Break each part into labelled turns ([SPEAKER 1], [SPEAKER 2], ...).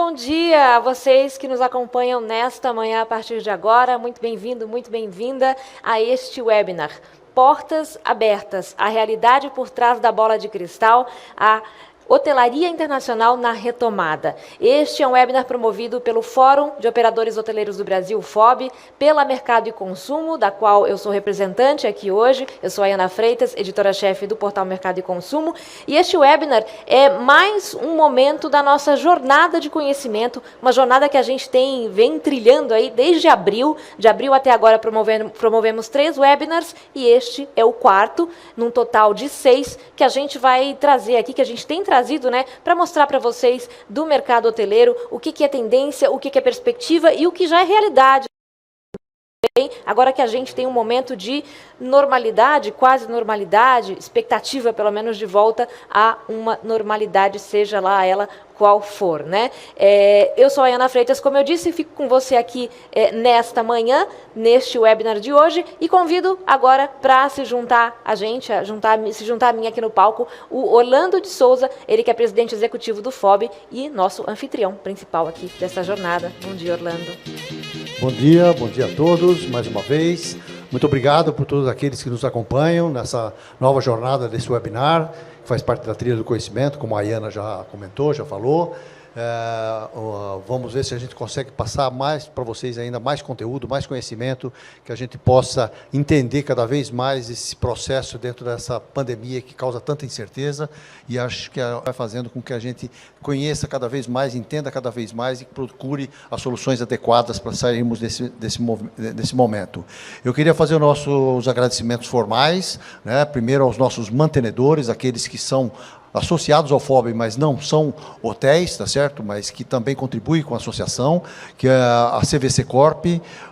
[SPEAKER 1] bom dia a vocês que nos acompanham nesta manhã a partir de agora. Muito bem-vindo, muito bem-vinda a este webinar. Portas abertas, a realidade por trás da bola de cristal, a Hotelaria Internacional na Retomada. Este é um webinar promovido pelo Fórum de Operadores Hoteleiros do Brasil, FOB, pela Mercado e Consumo, da qual eu sou representante aqui hoje. Eu sou a Ana Freitas, editora-chefe do portal Mercado e Consumo. E este webinar é mais um momento da nossa jornada de conhecimento, uma jornada que a gente vem trilhando aí desde abril. De abril até agora promovemos 3 webinars e este é o 4, num total de 6, que a gente vai trazer aqui, que a gente tem trazido, né, para mostrar para vocês do mercado hoteleiro o que é tendência, o que é perspectiva e o que já é realidade. Agora que a gente tem um momento de normalidade, quase normalidade, expectativa pelo menos de volta a uma normalidade, seja lá ela qual for, né? Eu sou a Ana Freitas, como eu disse, fico com você aqui nesta manhã, neste webinar de hoje, e convido agora para se juntar a gente, se juntar a mim aqui no palco, o Orlando de Souza, ele que é presidente executivo do FOB e nosso anfitrião principal aqui dessa jornada. Bom dia, Orlando.
[SPEAKER 2] Bom dia a todos, mais uma vez. Muito obrigado por todos aqueles que nos acompanham nessa nova jornada desse webinar, que faz parte da trilha do conhecimento, como a Ana já comentou, já falou. Vamos ver se a gente consegue passar mais para vocês ainda mais conteúdo, mais conhecimento, que a gente possa entender cada vez mais esse processo dentro dessa pandemia que causa tanta incerteza, e acho que vai fazendo com que a gente conheça cada vez mais, entenda cada vez mais e procure as soluções adequadas para sairmos desse momento. Eu queria fazer os nossos agradecimentos formais, né? Primeiro aos nossos mantenedores, aqueles que são associados ao FOB, mas não são hotéis, tá certo? Mas que também contribuem com a associação, que é a CVC Corp,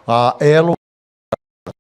[SPEAKER 2] a Elo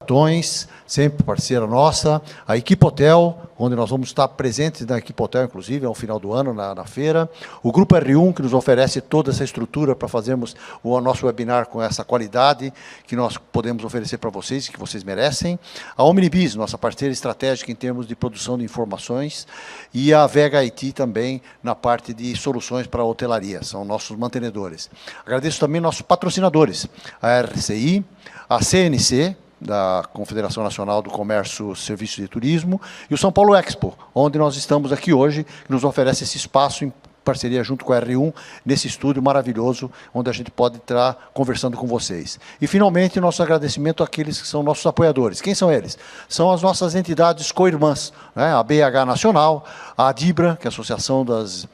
[SPEAKER 2] Cartões, sempre parceira nossa, a Equipe Hotel, onde nós vamos estar presentes na Equipe Hotel, inclusive, ao final do ano, na feira. O Grupo R1, que nos oferece toda essa estrutura para fazermos o nosso webinar com essa qualidade que nós podemos oferecer para vocês, que vocês merecem. A Omnibis, nossa parceira estratégica em termos de produção de informações. E a Vega IT também, na parte de soluções para a hotelaria, são nossos mantenedores. Agradeço também nossos patrocinadores, a RCI, a CNC, da Confederação Nacional do Comércio, Serviços e Turismo, e o São Paulo Expo, onde nós estamos aqui hoje, que nos oferece esse espaço em parceria junto com a R1, nesse estúdio maravilhoso, onde a gente pode estar conversando com vocês. E, finalmente, nosso agradecimento àqueles que são nossos apoiadores. Quem são eles? São as nossas entidades co-irmãs, né? A BH Nacional, a ADIBRA, que é a Associação dos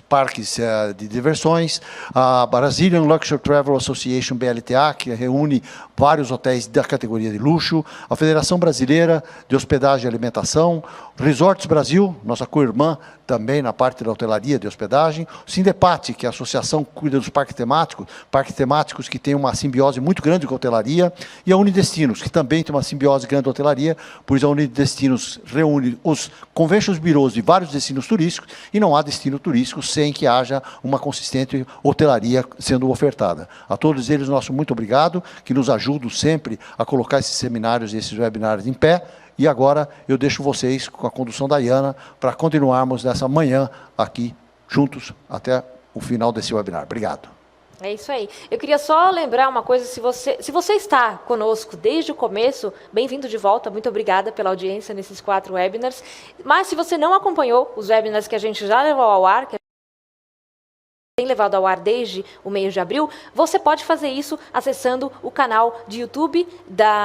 [SPEAKER 2] parques de diversões, a Brazilian Luxury Travel Association, BLTA, que reúne vários hotéis da categoria de luxo, a Federação Brasileira de Hospedagem e Alimentação, Resorts Brasil, nossa co-irmã também na parte da hotelaria de hospedagem, o Sindepat, que é a associação que cuida dos parques temáticos que tem uma simbiose muito grande com a hotelaria, e a Unidestinos, que também tem uma simbiose grande com a hotelaria, pois a Unidestinos reúne os conventions bureaus de vários destinos turísticos, e não há destino turístico sem que haja uma consistente hotelaria sendo ofertada. A todos eles, nosso muito obrigado, que nos ajudam sempre a colocar esses seminários e esses webinários em pé. E agora eu deixo vocês com a condução da Ana para continuarmos nessa manhã aqui juntos até o final desse webinar. Obrigado.
[SPEAKER 1] É isso aí. Eu queria só lembrar uma coisa, se você está conosco desde o começo, bem-vindo de volta, muito obrigada pela audiência nesses 4 webinars. Mas se você não acompanhou os webinars que a gente já levou ao ar, tem levado ao ar desde o mês de abril, você pode fazer isso acessando o canal de YouTube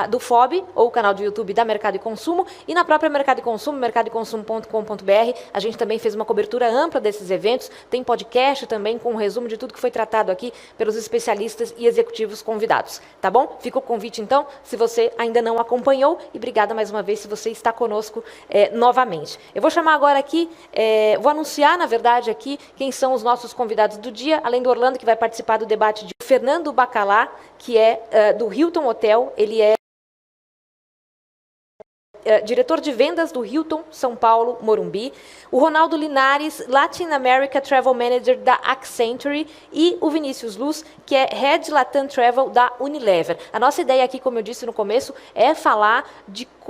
[SPEAKER 1] do FOB, ou o canal de YouTube da Mercado e Consumo, e na própria Mercado e Consumo, mercadoeconsumo.com.br, a gente também fez uma cobertura ampla desses eventos, tem podcast também com um resumo de tudo que foi tratado aqui pelos especialistas e executivos convidados, tá bom? Fica o convite então, se você ainda não acompanhou, e obrigada mais uma vez se você está conosco novamente. Eu vou chamar agora aqui, vou anunciar, na verdade, aqui, quem são os nossos convidados do dia, além do Orlando, que vai participar do debate de Fernando Bacalá, que é do Hilton Hotel, ele é diretor de vendas do Hilton São Paulo, Morumbi, o Ronaldo Linares, Latin America Travel Manager da Accenture, e o Vinícius Luz, que é Head Latam Travel da Unilever. A nossa ideia aqui, como eu disse no começo, é falar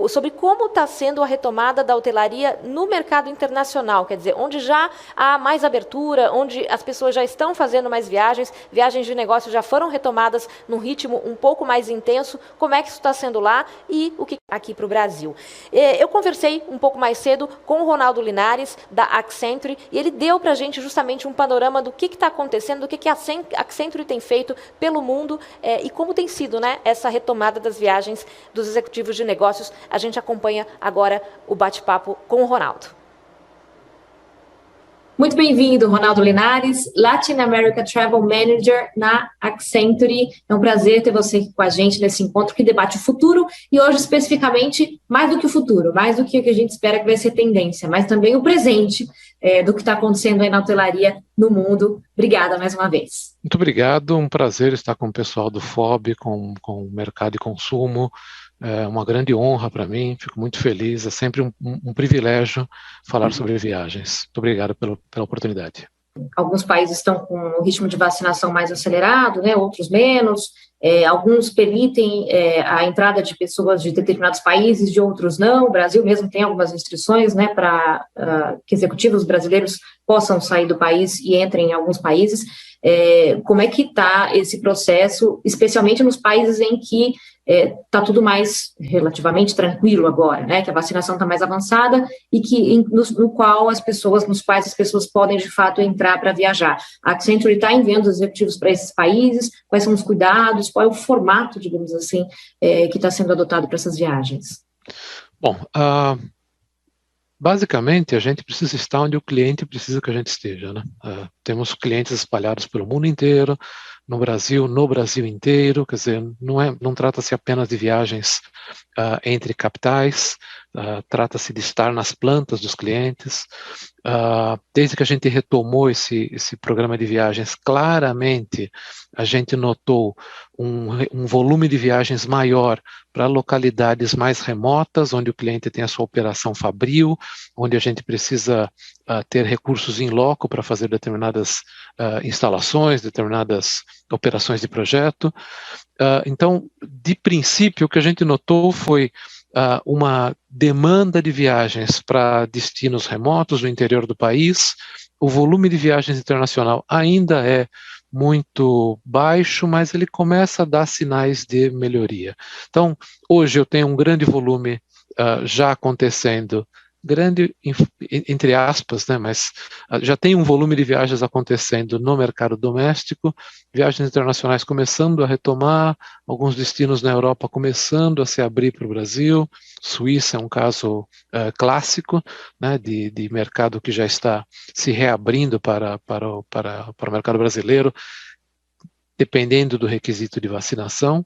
[SPEAKER 1] sobre como está sendo a retomada da hotelaria no mercado internacional, quer dizer, onde já há mais abertura, onde as pessoas já estão fazendo mais viagens de negócio já foram retomadas num ritmo um pouco mais intenso, como é que isso está sendo lá e o que aqui para o Brasil. Eu conversei um pouco mais cedo com o Ronaldo Linares, da Accenture, e ele deu para a gente justamente um panorama do que está acontecendo, do que a Accenture tem feito pelo mundo e como tem sido, né, essa retomada das viagens dos executivos de negócios. A gente acompanha agora o bate-papo com o Ronaldo. Muito bem-vindo, Ronaldo Linares, Latin America Travel Manager na Accenture. É um prazer ter você aqui com a gente nesse encontro que debate o futuro e hoje especificamente mais do que o futuro, mais do que o que a gente espera que vai ser tendência, mas também o presente do que está acontecendo aí na hotelaria no mundo. Obrigada mais uma vez.
[SPEAKER 3] Muito obrigado, um prazer estar com o pessoal do FOB, com o mercado de consumo. É uma grande honra para mim, fico muito feliz, é sempre um privilégio falar sobre viagens. Muito obrigado pela oportunidade.
[SPEAKER 1] Alguns países estão com o ritmo de vacinação mais acelerado, né, outros menos. Alguns permitem a entrada de pessoas de determinados países, de outros não. O Brasil mesmo tem algumas restrições, né, para que executivos brasileiros possam sair do país e entrem em alguns países. Como é que está esse processo, especialmente nos países em que está tudo mais relativamente tranquilo agora, né? Que a vacinação está mais avançada e que nos quais as pessoas podem de fato entrar para viajar. A Accenture está enviando os executivos para esses países. Quais são os cuidados? Qual é o formato, digamos assim, que está sendo adotado para essas viagens?
[SPEAKER 3] Bom, basicamente a gente precisa estar onde o cliente precisa que a gente esteja, né? Temos clientes espalhados pelo mundo inteiro. No Brasil inteiro, quer dizer, não trata-se apenas de viagens entre capitais, trata-se de estar nas plantas dos clientes. Desde que a gente retomou esse programa de viagens, claramente a gente notou um volume de viagens maior para localidades mais remotas, onde o cliente tem a sua operação fabril, onde a gente precisa ter recursos in loco para fazer determinadas instalações, determinadas operações de projeto. Então, de princípio, o que a gente notou foi uma demanda de viagens para destinos remotos no interior do país. O volume de viagens internacional ainda é muito baixo, mas ele começa a dar sinais de melhoria. Então, hoje eu tenho um grande volume já acontecendo, grande entre aspas, né, mas já tem um volume de viagens acontecendo no mercado doméstico, viagens internacionais começando a retomar, alguns destinos na Europa começando a se abrir para o Brasil. Suíça é um caso clássico, né, de mercado que já está se reabrindo para o mercado brasileiro, dependendo do requisito de vacinação.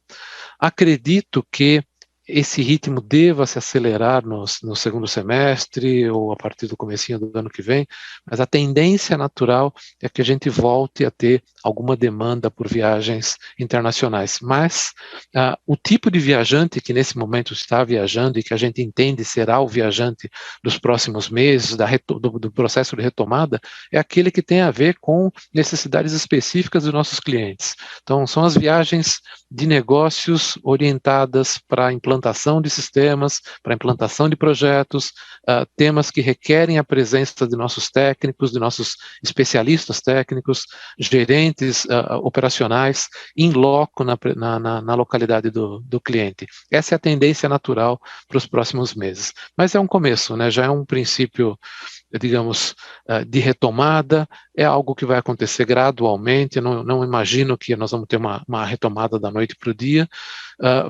[SPEAKER 3] Acredito que esse ritmo deva se acelerar no segundo semestre ou a partir do comecinho do ano que vem, mas a tendência natural é que a gente volte a ter alguma demanda por viagens internacionais. Mas o tipo de viajante que nesse momento está viajando e que a gente entende será o viajante dos próximos meses, do processo de retomada, é aquele que tem a ver com necessidades específicas dos nossos clientes. Então, são as viagens de negócios orientadas para a implantação de sistemas, para a implantação de projetos, temas que requerem a presença de nossos técnicos, de nossos especialistas técnicos, gerentes operacionais, in loco na localidade do cliente. Essa é a tendência natural para os próximos meses. Mas é um começo, né? Já é um princípio, digamos, de retomada, é algo que vai acontecer gradualmente. Eu não imagino que nós vamos ter uma retomada da noite para o dia.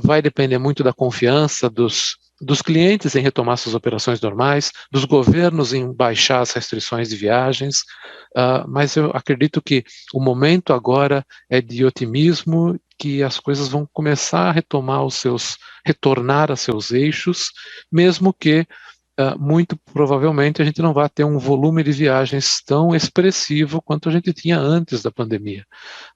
[SPEAKER 3] Vai depender muito da confiança dos clientes em retomar suas operações normais, dos governos em baixar as restrições de viagens, mas eu acredito que o momento agora é de otimismo, que as coisas vão começar a retornar a seus eixos, mesmo que muito provavelmente a gente não vai ter um volume de viagens tão expressivo quanto a gente tinha antes da pandemia.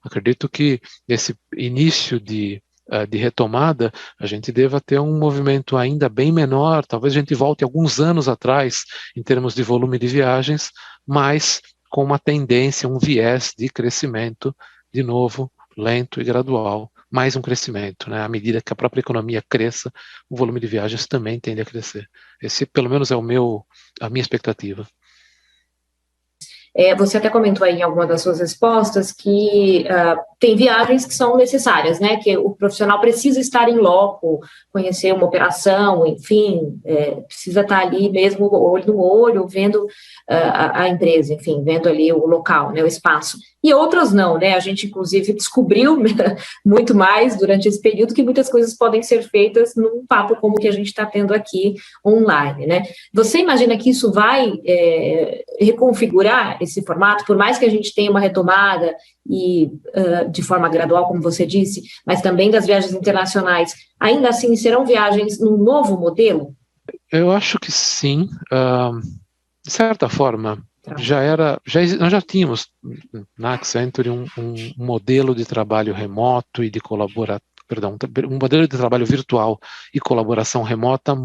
[SPEAKER 3] Acredito que esse início de de retomada, a gente deva ter um movimento ainda bem menor, talvez a gente volte alguns anos atrás em termos de volume de viagens, mas com uma tendência, um viés de crescimento, de novo, lento e gradual, mais um crescimento, né? À medida que a própria economia cresça, o volume de viagens também tende a crescer. Esse, pelo menos, é a minha expectativa.
[SPEAKER 1] Você até comentou aí em alguma das suas respostas que tem viagens que são necessárias, né? Que o profissional precisa estar em loco, conhecer uma operação, enfim, precisa estar ali mesmo, olho no olho, vendo a empresa, enfim, vendo ali o local, né, o espaço. E outras não, né? A gente, inclusive, descobriu muito mais durante esse período que muitas coisas podem ser feitas num papo como o que a gente está tendo aqui online, né? Você imagina que isso vai reconfigurar esse formato, por mais que a gente tenha uma retomada e de forma gradual, como você disse, mas também das viagens internacionais, ainda assim serão viagens num novo modelo?
[SPEAKER 3] Eu acho que sim. De certa forma, nós já tínhamos na Accenture um modelo de trabalho remoto e de um modelo de trabalho virtual e colaboração remota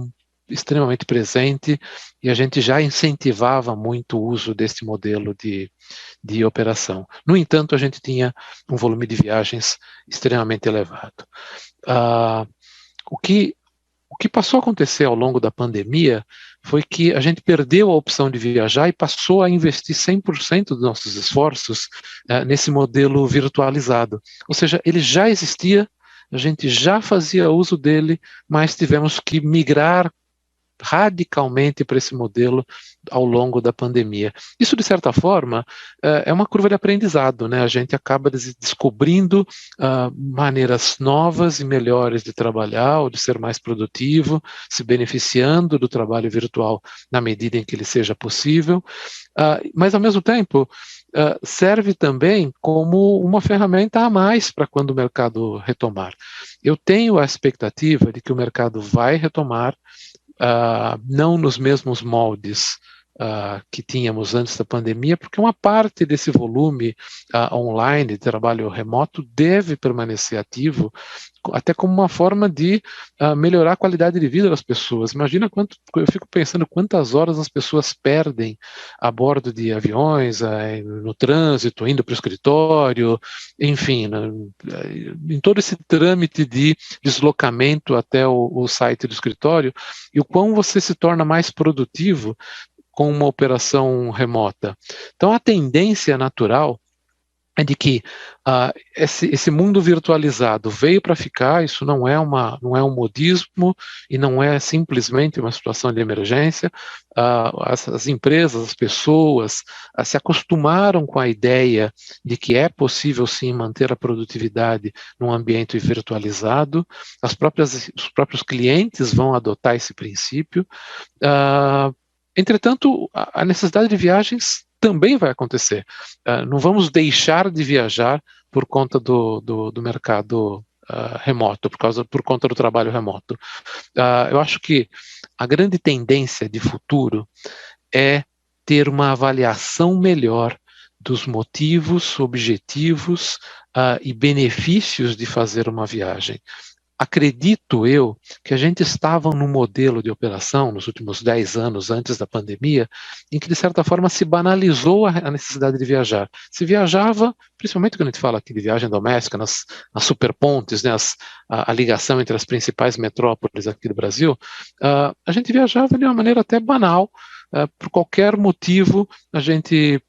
[SPEAKER 3] extremamente presente, e a gente já incentivava muito o uso desse modelo de operação. No entanto, a gente tinha um volume de viagens extremamente elevado. O que passou a acontecer ao longo da pandemia foi que a gente perdeu a opção de viajar e passou a investir 100% dos nossos esforços nesse modelo virtualizado. Ou seja, ele já existia, a gente já fazia uso dele, mas tivemos que migrar radicalmente para esse modelo ao longo da pandemia. Isso, de certa forma, é uma curva de aprendizado, né? A gente acaba descobrindo maneiras novas e melhores de trabalhar ou de ser mais produtivo, se beneficiando do trabalho virtual na medida em que ele seja possível, mas, ao mesmo tempo, serve também como uma ferramenta a mais para quando o mercado retomar. Eu tenho a expectativa de que o mercado vai retomar, não nos mesmos moldes que tínhamos antes da pandemia, porque uma parte desse volume online de trabalho remoto deve permanecer ativo, até como uma forma de melhorar a qualidade de vida das pessoas. Imagina eu fico pensando quantas horas as pessoas perdem a bordo de aviões, no trânsito, indo para o escritório, enfim, em todo esse trâmite de deslocamento até o site do escritório, e o quão você se torna mais produtivo com uma operação remota. Então, a tendência natural é de que esse mundo virtualizado veio para ficar. Isso não é um modismo e não é simplesmente uma situação de emergência. As empresas, as pessoas se acostumaram com a ideia de que é possível sim manter a produtividade num ambiente virtualizado. Os próprios clientes vão adotar esse princípio. Entretanto, a necessidade de viagens também vai acontecer. Não vamos deixar de viajar por conta do mercado remoto, por conta do trabalho remoto. Eu acho que a grande tendência de futuro é ter uma avaliação melhor dos motivos, objetivos e benefícios de fazer uma viagem. Acredito eu que a gente estava num modelo de operação nos últimos 10 anos antes da pandemia, em que de certa forma se banalizou a necessidade de viajar. Se viajava, principalmente quando a gente fala aqui de viagem doméstica, nas superpontes, né, a ligação entre as principais metrópoles aqui do Brasil, a gente viajava de uma maneira até banal, por qualquer motivo a gente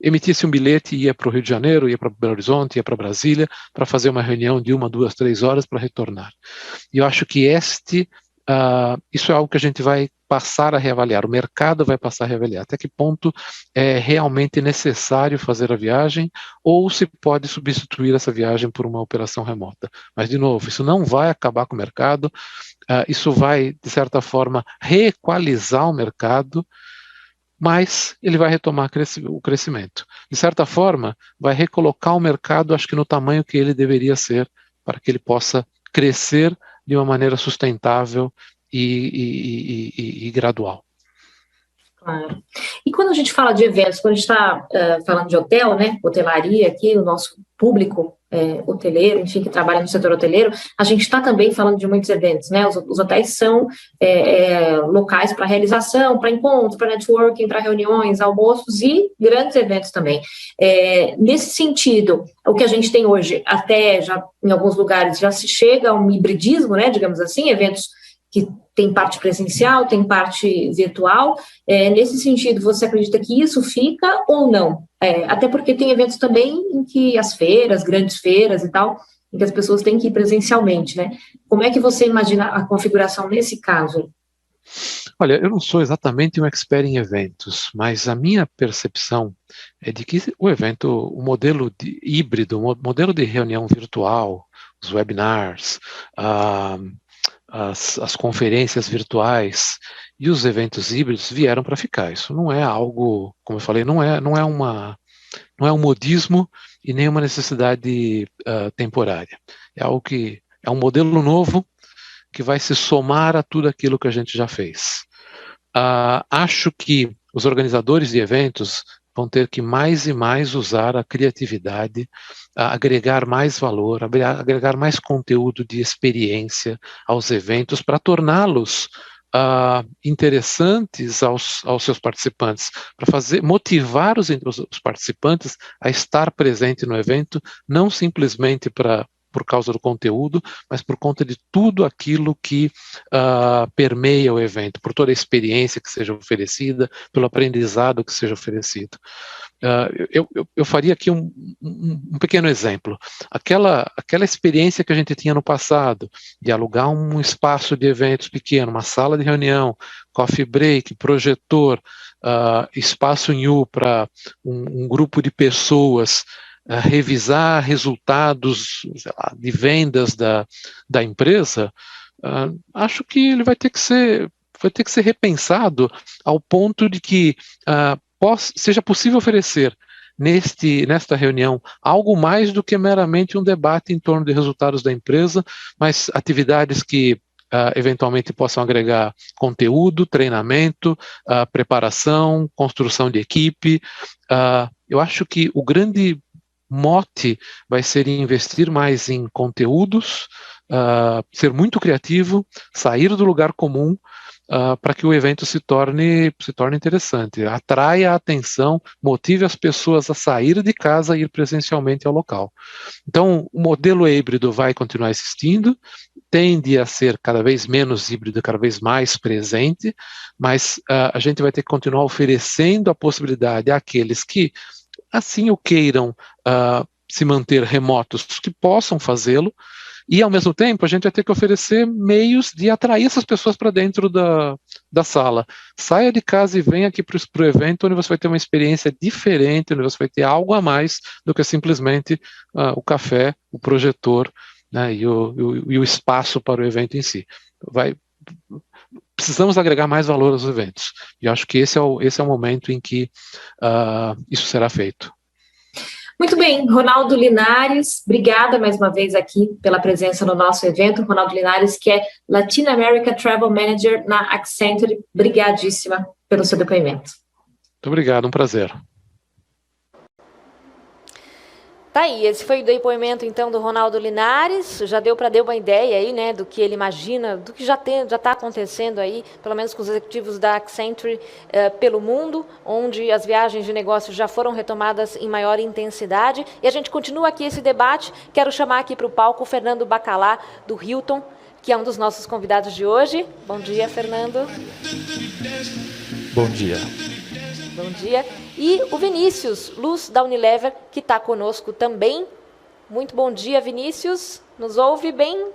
[SPEAKER 3] emitia-se um bilhete e ia para o Rio de Janeiro, ia para Belo Horizonte, ia para Brasília, para fazer uma reunião de 1, 2, 3 horas para retornar. E eu acho que isso é algo que a gente vai passar a reavaliar, o mercado vai passar a reavaliar, até que ponto é realmente necessário fazer a viagem, ou se pode substituir essa viagem por uma operação remota. Mas, de novo, isso não vai acabar com o mercado, isso vai, de certa forma, reequalizar o mercado, mas ele vai retomar o crescimento. De certa forma, vai recolocar o mercado, acho que no tamanho que ele deveria ser, para que ele possa crescer de uma maneira sustentável e gradual.
[SPEAKER 1] Claro. E quando a gente fala de eventos, quando a gente está falando de hotel, né, hotelaria aqui, o nosso público
[SPEAKER 4] hoteleiro, enfim, que trabalha no setor hoteleiro, a gente está também falando de muitos eventos, né? Os hotéis são locais para realização, para encontros, para networking, para reuniões, almoços e grandes eventos também. Nesse sentido, o que a gente tem hoje, até já em alguns lugares, já se chega a um hibridismo, né? Digamos assim, eventos que tem parte presencial, tem parte virtual. Nesse sentido, você acredita que isso fica ou não? Até porque tem eventos também em que as feiras, grandes feiras e tal, em que as pessoas têm que ir presencialmente, né? Como é que você imagina a configuração nesse caso?
[SPEAKER 3] Olha, eu não sou exatamente um expert em eventos, mas a minha percepção é de que o modelo híbrido, o modelo de reunião virtual, os webinars, as conferências virtuais e os eventos híbridos vieram para ficar. Isso não é algo, como eu falei, não é um modismo e nem uma necessidade temporária. É algo que é um modelo novo que vai se somar a tudo aquilo que a gente já fez. Acho que os organizadores de eventos vão ter que mais e mais usar a criatividade, agregar mais valor, agregar mais conteúdo de experiência aos eventos para torná-los interessantes aos seus participantes, para motivar os participantes a estar presente no evento, não simplesmente por causa do conteúdo, mas por conta de tudo aquilo que permeia o evento, por toda a experiência que seja oferecida, pelo aprendizado que seja oferecido. Eu faria aqui um pequeno exemplo. Aquela experiência que a gente tinha no passado, de alugar um espaço de eventos pequeno, uma sala de reunião, coffee break, projetor, espaço em U para um grupo de pessoas, revisar resultados de vendas da empresa, acho que ele vai ter que ser repensado ao ponto de que seja possível oferecer nesta reunião algo mais do que meramente um debate em torno de resultados da empresa, mas atividades que eventualmente possam agregar conteúdo, treinamento, preparação, construção de equipe. Eu acho que o grande mote vai ser investir mais em conteúdos, ser muito criativo, sair do lugar comum, para que o evento se torne interessante, atraia a atenção, motive as pessoas a sair de casa e ir presencialmente ao local. Então, o modelo híbrido vai continuar existindo, tende a ser cada vez menos híbrido, cada vez mais presente, mas a gente vai ter que continuar oferecendo a possibilidade àqueles que assim o queiram se manter remotos, que possam fazê-lo, e ao mesmo tempo a gente vai ter que oferecer meios de atrair essas pessoas para dentro da sala. Saia de casa e venha aqui para o evento, onde você vai ter uma experiência diferente, onde você vai ter algo a mais do que simplesmente o café, o projetor, né, e o espaço para o evento em si. Precisamos agregar mais valor aos eventos, e acho que esse é o momento em que isso será feito.
[SPEAKER 4] Muito bem, Ronaldo Linares, obrigada mais uma vez aqui pela presença no nosso evento. Ronaldo Linares, que é Latin America Travel Manager na Accenture, obrigadíssima pelo seu depoimento.
[SPEAKER 3] Muito obrigado, um prazer.
[SPEAKER 1] Tá aí, esse foi o depoimento, então, do Ronaldo Linares. Já deu para dar uma ideia aí, né, do que ele imagina, do que já está acontecendo aí, pelo menos com os executivos da Accenture pelo mundo, onde as viagens de negócios já foram retomadas em maior intensidade. E a gente continua aqui esse debate. Quero chamar aqui para o palco o Fernando Bacalá, do Hilton, que é um dos nossos convidados de hoje. Bom dia, Fernando.
[SPEAKER 5] Bom dia.
[SPEAKER 1] Bom dia. E o Vinícius Luz, da Unilever, que está conosco também. Muito bom dia, Vinícius. Nos ouve bem?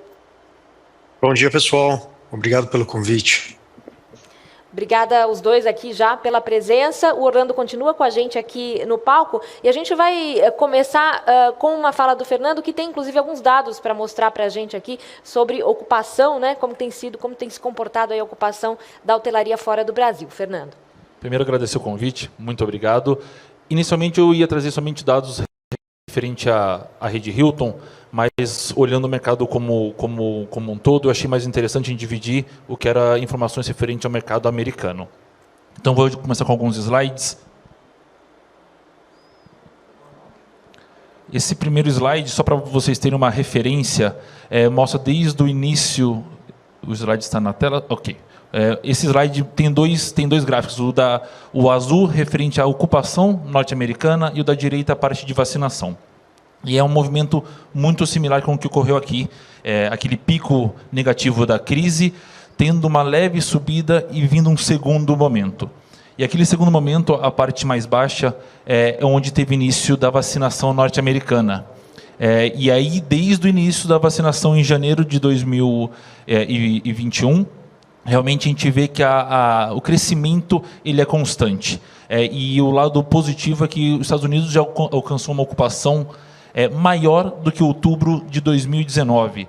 [SPEAKER 6] Bom dia, pessoal. Obrigado pelo convite.
[SPEAKER 1] Obrigada aos dois aqui já pela presença. O Orlando continua com a gente aqui no palco. E a gente vai começar com uma fala do Fernando, que tem, inclusive, alguns dados para mostrar para a gente aqui sobre ocupação, né? Como tem se comportado aí a ocupação da hotelaria fora do Brasil. Fernando.
[SPEAKER 5] Primeiro, agradecer o convite, muito obrigado. Inicialmente, eu ia trazer somente dados referente à rede Hilton, mas olhando o mercado como um todo, eu achei mais interessante em dividir o que era informações referentes ao mercado americano. Então, vou começar com alguns slides. Esse primeiro slide, só para vocês terem uma referência, mostra desde o início... O slide está na tela? Ok. Esse slide tem dois gráficos. O azul referente à ocupação norte-americana e o da direita a parte de vacinação. E é um movimento muito similar com o que ocorreu aqui. Aquele pico negativo da crise, tendo uma leve subida e vindo um segundo momento. E aquele segundo momento, a parte mais baixa, é onde teve início da vacinação norte-americana. E aí, desde o início da vacinação em janeiro de 2021, realmente a gente vê que o crescimento ele é constante. E o lado positivo é que os Estados Unidos já alcançou uma ocupação maior do que outubro de 2019.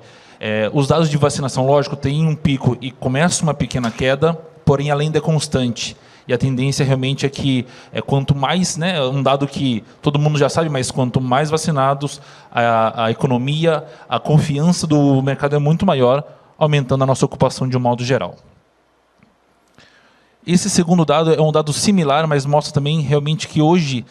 [SPEAKER 5] Os dados de vacinação, lógico, têm um pico e começa uma pequena queda, porém ela ainda é constante. E a tendência realmente é que quanto mais, né, um dado que todo mundo já sabe, mas quanto mais vacinados, a economia, a confiança do mercado é muito maior, aumentando a nossa ocupação de um modo geral. Esse segundo dado é um dado similar, mas mostra também realmente que hoje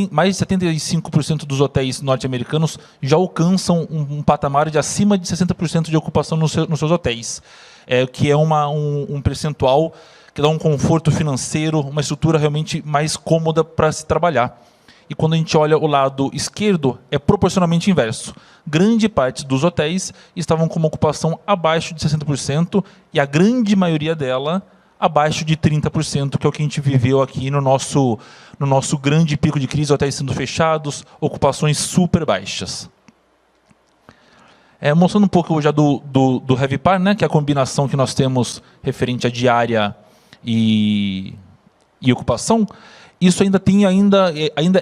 [SPEAKER 5] mais de 75% dos hotéis norte-americanos já alcançam um patamar de acima de 60% de ocupação nos seus hotéis, que é um percentual que dá um conforto financeiro, uma estrutura realmente mais cômoda para se trabalhar. E quando a gente olha o lado esquerdo, é proporcionalmente inverso. Grande parte dos hotéis estavam com uma ocupação abaixo de 60% e a grande maioria dela abaixo de 30%, que é o que a gente viveu aqui no nosso grande pico de crise, hotéis sendo fechados, ocupações super baixas. Mostrando um pouco já do Heavy Par, né, que é a combinação que nós temos referente à diária e ocupação, isso ainda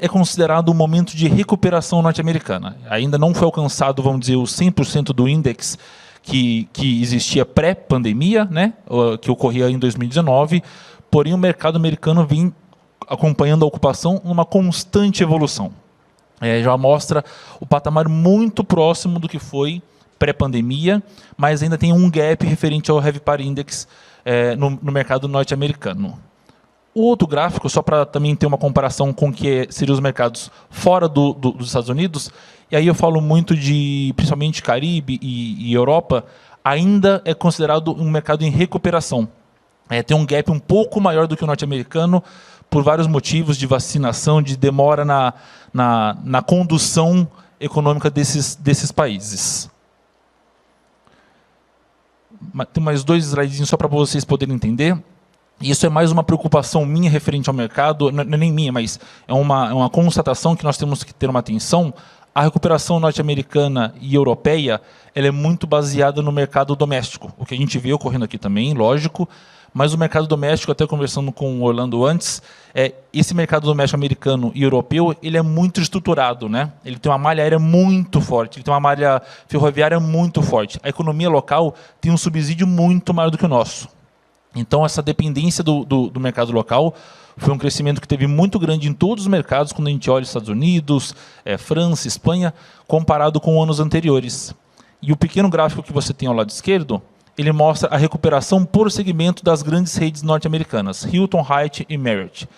[SPEAKER 5] é considerado um momento de recuperação norte-americana. Ainda não foi alcançado, vamos dizer, o 100% do índice que existia pré-pandemia, né, que ocorria em 2019, porém o mercado americano vem acompanhando a ocupação numa constante evolução. Já mostra o patamar muito próximo do que foi pré-pandemia, mas ainda tem um gap referente ao Heavy Par Index no mercado norte-americano. O outro gráfico, só para também ter uma comparação com o que seriam os mercados fora dos Estados Unidos, e aí eu falo muito de, principalmente, Caribe e Europa, ainda é considerado um mercado em recuperação. Tem um gap um pouco maior do que o norte-americano, por vários motivos de vacinação, de demora na condução econômica desses países. Tem mais dois slides só para vocês poderem entender. Isso é mais uma preocupação minha referente ao mercado, não é nem minha, mas é uma constatação que nós temos que ter uma atenção. A recuperação norte-americana e europeia ela é muito baseada no mercado doméstico, o que a gente vê ocorrendo aqui também, lógico, mas o mercado doméstico, até conversando com o Orlando antes, esse mercado doméstico americano e europeu ele é muito estruturado, né? Ele tem uma malha aérea muito forte, ele tem uma malha ferroviária muito forte. A economia local tem um subsídio muito maior do que o nosso. Então, essa dependência do mercado local foi um crescimento que teve muito grande em todos os mercados, quando a gente olha Estados Unidos, França, Espanha, comparado com anos anteriores. E o pequeno gráfico que você tem ao lado esquerdo, ele mostra a recuperação por segmento das grandes redes norte-americanas, Hilton, Hyatt e Marriott.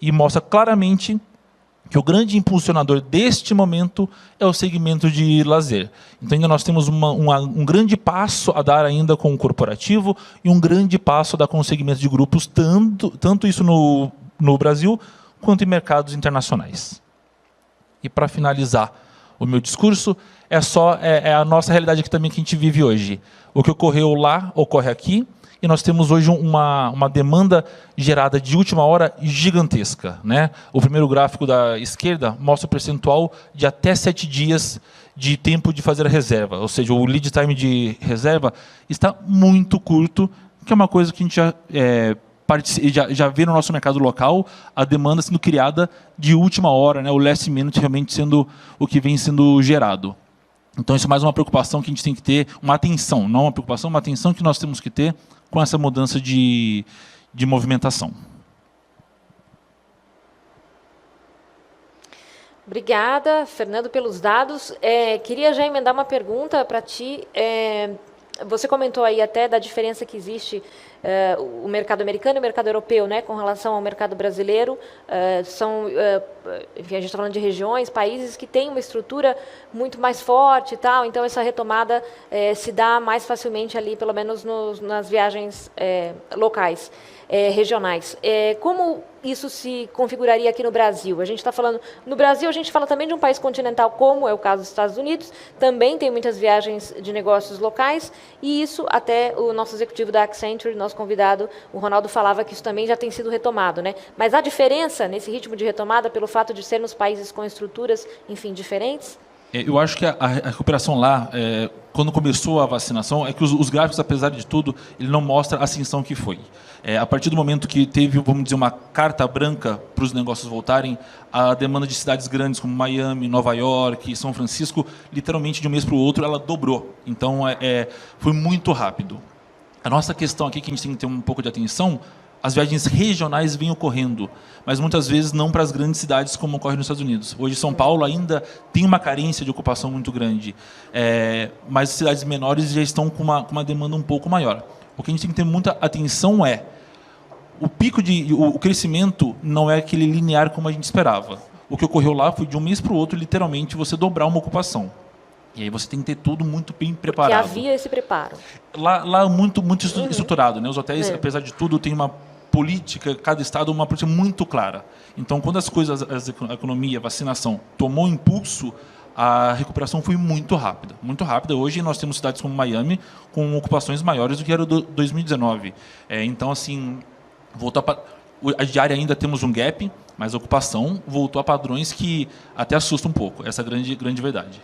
[SPEAKER 5] E mostra claramente que o grande impulsionador deste momento é o segmento de lazer. Então, ainda nós temos um grande passo a dar ainda com o corporativo e um grande passo a dar com o segmento de grupos, tanto isso no Brasil, quanto em mercados internacionais. E, para finalizar o meu discurso, é a nossa realidade aqui também que a gente vive hoje. O que ocorreu lá, ocorre aqui, e nós temos hoje uma demanda gerada de última hora gigantesca, né? O primeiro gráfico da esquerda mostra o percentual de até 7 dias de tempo de fazer a reserva, ou seja, o lead time de reserva está muito curto, que é uma coisa que a gente já vê no nosso mercado local, a demanda sendo criada de última hora, né? O last minute realmente sendo o que vem sendo gerado. Então, isso é mais uma preocupação que a gente tem que ter, uma atenção, não uma preocupação, uma atenção que nós temos que ter com essa mudança de movimentação.
[SPEAKER 1] Obrigada, Fernando, pelos dados. Queria já emendar uma pergunta para ti. Você comentou aí até da diferença que existe o mercado americano e o mercado europeu, né, com relação ao mercado brasileiro. Enfim, a gente está falando de regiões, países que têm uma estrutura muito mais forte e tal, então essa retomada se dá mais facilmente ali, pelo menos nas viagens locais, regionais. Como isso se configuraria aqui no Brasil? A gente está falando, no Brasil a gente fala também de um país continental, como é o caso dos Estados Unidos, também tem muitas viagens de negócios locais, e isso até o nosso executivo da Accenture, nosso convidado, o Ronaldo, falava que isso também já tem sido retomado, né? Mas há diferença nesse ritmo de retomada pelo fato de sermos países com estruturas, enfim, diferentes?
[SPEAKER 5] Eu acho que a recuperação lá, quando começou a vacinação, é que os gráficos, apesar de tudo, ele não mostra a ascensão que foi. A partir do momento que teve, vamos dizer, uma carta branca para os negócios voltarem, a demanda de cidades grandes como Miami, Nova York, São Francisco, literalmente de um mês para o outro, ela dobrou. Então, foi muito rápido. A nossa questão aqui, que a gente tem que ter um pouco de atenção, as viagens regionais vêm ocorrendo, mas muitas vezes não para as grandes cidades como ocorre nos Estados Unidos. Hoje, São Paulo ainda tem uma carência de ocupação muito grande, mas as cidades menores já estão com uma demanda um pouco maior. O que a gente tem que ter muita atenção o crescimento não é aquele linear como a gente esperava. O que ocorreu lá foi de um mês para o outro, literalmente, você dobrar uma ocupação. E aí você tem que ter tudo muito bem preparado.
[SPEAKER 1] Porque havia esse preparo.
[SPEAKER 5] Lá muito estruturado, né? Os hotéis, apesar de tudo, têm uma política, cada estado uma política muito clara. Então, quando as coisas, a economia, a vacinação tomou impulso, a recuperação foi muito rápida. Muito rápida. Hoje nós temos cidades como Miami com ocupações maiores do que era 2019. Então, assim, a diária ainda temos um gap, mas a ocupação voltou a padrões que até assustam um pouco. Essa é a grande verdade.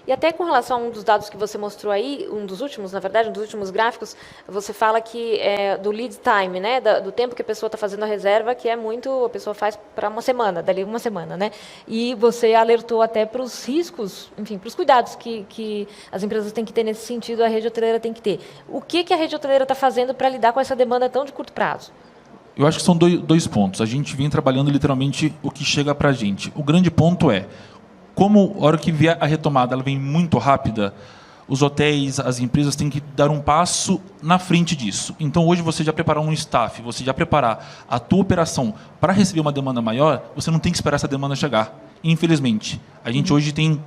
[SPEAKER 1] E até com relação a um dos dados que você mostrou aí, um dos últimos, na verdade, um dos últimos gráficos, você fala que do lead time, né, do tempo que a pessoa está fazendo a reserva, que é muito, a pessoa faz para uma semana, dali uma semana, né? E você alertou até para os riscos, enfim, para os cuidados que as empresas têm que ter nesse sentido, a rede hoteleira tem que ter. O que a rede hoteleira está fazendo para lidar com essa demanda tão de curto prazo?
[SPEAKER 5] Eu acho que são dois pontos. A gente vem trabalhando literalmente o que chega para a gente. O grande ponto como a hora que vier a retomada ela vem muito rápida, os hotéis, as empresas têm que dar um passo na frente disso. Então, hoje, você já preparar um staff, você já preparar a tua operação para receber uma demanda maior, você não tem que esperar essa demanda chegar. Infelizmente, a gente hoje tem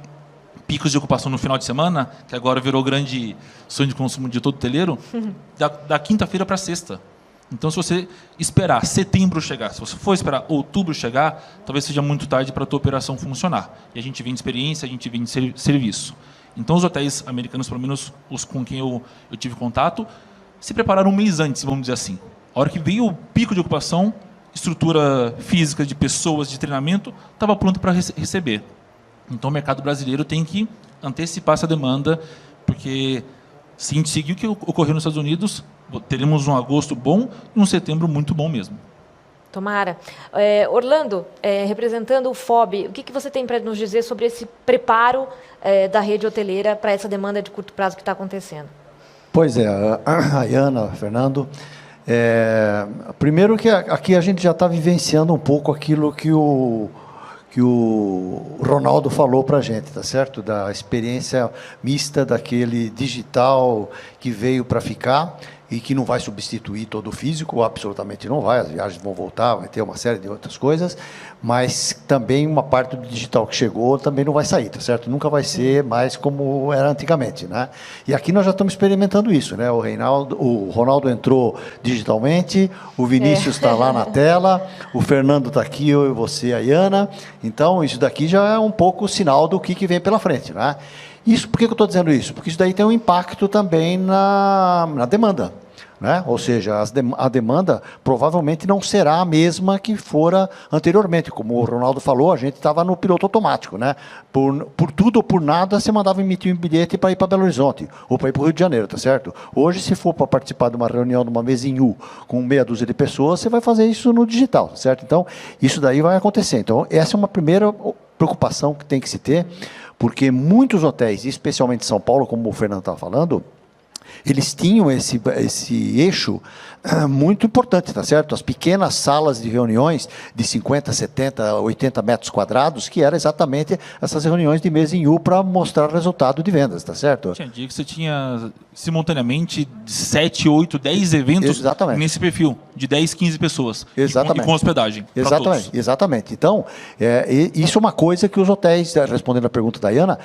[SPEAKER 5] picos de ocupação no final de semana, que agora virou grande sonho de consumo de todo hoteleiro, da quinta-feira para sexta. Então, se você esperar setembro chegar, se você for esperar outubro chegar, talvez seja muito tarde para a tua operação funcionar. E a gente vem de experiência, a gente vem de serviço. Então, os hotéis americanos, pelo menos os com quem eu tive contato, se prepararam um mês antes, vamos dizer assim. A hora que veio o pico de ocupação, estrutura física de pessoas, de treinamento, estava pronto para receber. Então, o mercado brasileiro tem que antecipar essa demanda, porque se a gente seguir o que ocorreu nos Estados Unidos, teremos um agosto bom e um setembro muito bom mesmo.
[SPEAKER 1] Tomara. Orlando, representando o FOB, o que você tem para nos dizer sobre esse preparo da rede hoteleira para essa demanda de curto prazo que está acontecendo?
[SPEAKER 2] Pois é, a Ayana, Fernando. Primeiro que aqui a gente já está vivenciando um pouco aquilo que o Ronaldo falou para a gente, tá certo? Da experiência mista daquele digital que veio para ficar e que não vai substituir todo o físico, absolutamente não vai, as viagens vão voltar, vai ter uma série de outras coisas, mas também uma parte do digital que chegou também não vai sair, tá certo? Nunca vai ser mais como era antigamente, né? E aqui nós já estamos experimentando isso, né? O Ronaldo entrou digitalmente, o Vinícius está lá na tela, o Fernando está aqui, eu e você, a Ayana, então isso daqui já é um pouco o sinal do que vem pela frente, né? Isso, por que eu estou dizendo isso? Porque isso daí tem um impacto também na demanda, né? Ou seja, a demanda provavelmente não será a mesma que fora anteriormente. Como o Ronaldo falou, a gente estava no piloto automático, né? Por tudo ou por nada, você mandava emitir um bilhete para ir para Belo Horizonte ou para ir para o Rio de Janeiro, tá certo? Hoje, se for para participar de uma reunião, de uma mesa em U, com meia dúzia de pessoas, você vai fazer isso no digital, tá certo? Então, isso daí vai acontecer. Então, essa é uma primeira preocupação que tem que se ter, porque muitos hotéis, especialmente em São Paulo, como o Fernando estava falando, eles tinham esse eixo muito importante, tá certo? As pequenas salas de reuniões de 50, 70, 80 metros quadrados, que eram exatamente essas reuniões de mesa em U para mostrar resultado de vendas, tá certo?
[SPEAKER 5] Tinha dia que você tinha simultaneamente 7, 8, 10 eventos nesse perfil, de 10, 15 pessoas.
[SPEAKER 2] Exatamente.
[SPEAKER 5] E com hospedagem.
[SPEAKER 2] Exatamente. Então, isso é uma coisa que os hotéis, respondendo a pergunta da Iana,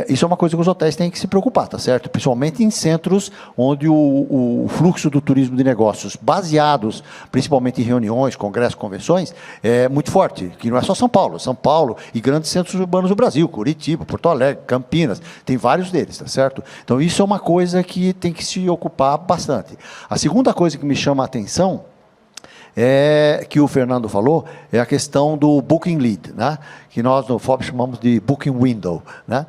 [SPEAKER 2] isso é uma coisa que os hotéis têm que se preocupar, tá certo? Principalmente em centros onde o fluxo do turismo de negócios baseados principalmente em reuniões, congressos, convenções, é muito forte, que não é só São Paulo e grandes centros urbanos do Brasil, Curitiba, Porto Alegre, Campinas, tem vários deles, tá certo? Então isso é uma coisa que tem que se ocupar bastante. A segunda coisa que me chama a atenção que o Fernando falou, é a questão do booking lead, né? Que nós no FOB chamamos de booking window, né?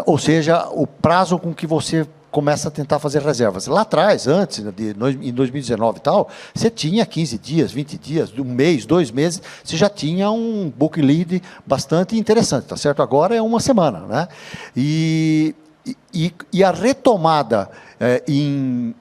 [SPEAKER 2] Ou seja, o prazo com que você começa a tentar fazer reservas. Lá atrás, antes, em 2019 e tal, você tinha 15 dias, 20 dias, um mês, 2 meses, você já tinha um booking lead bastante interessante, tá certo? Agora é uma semana, né? E a retomada em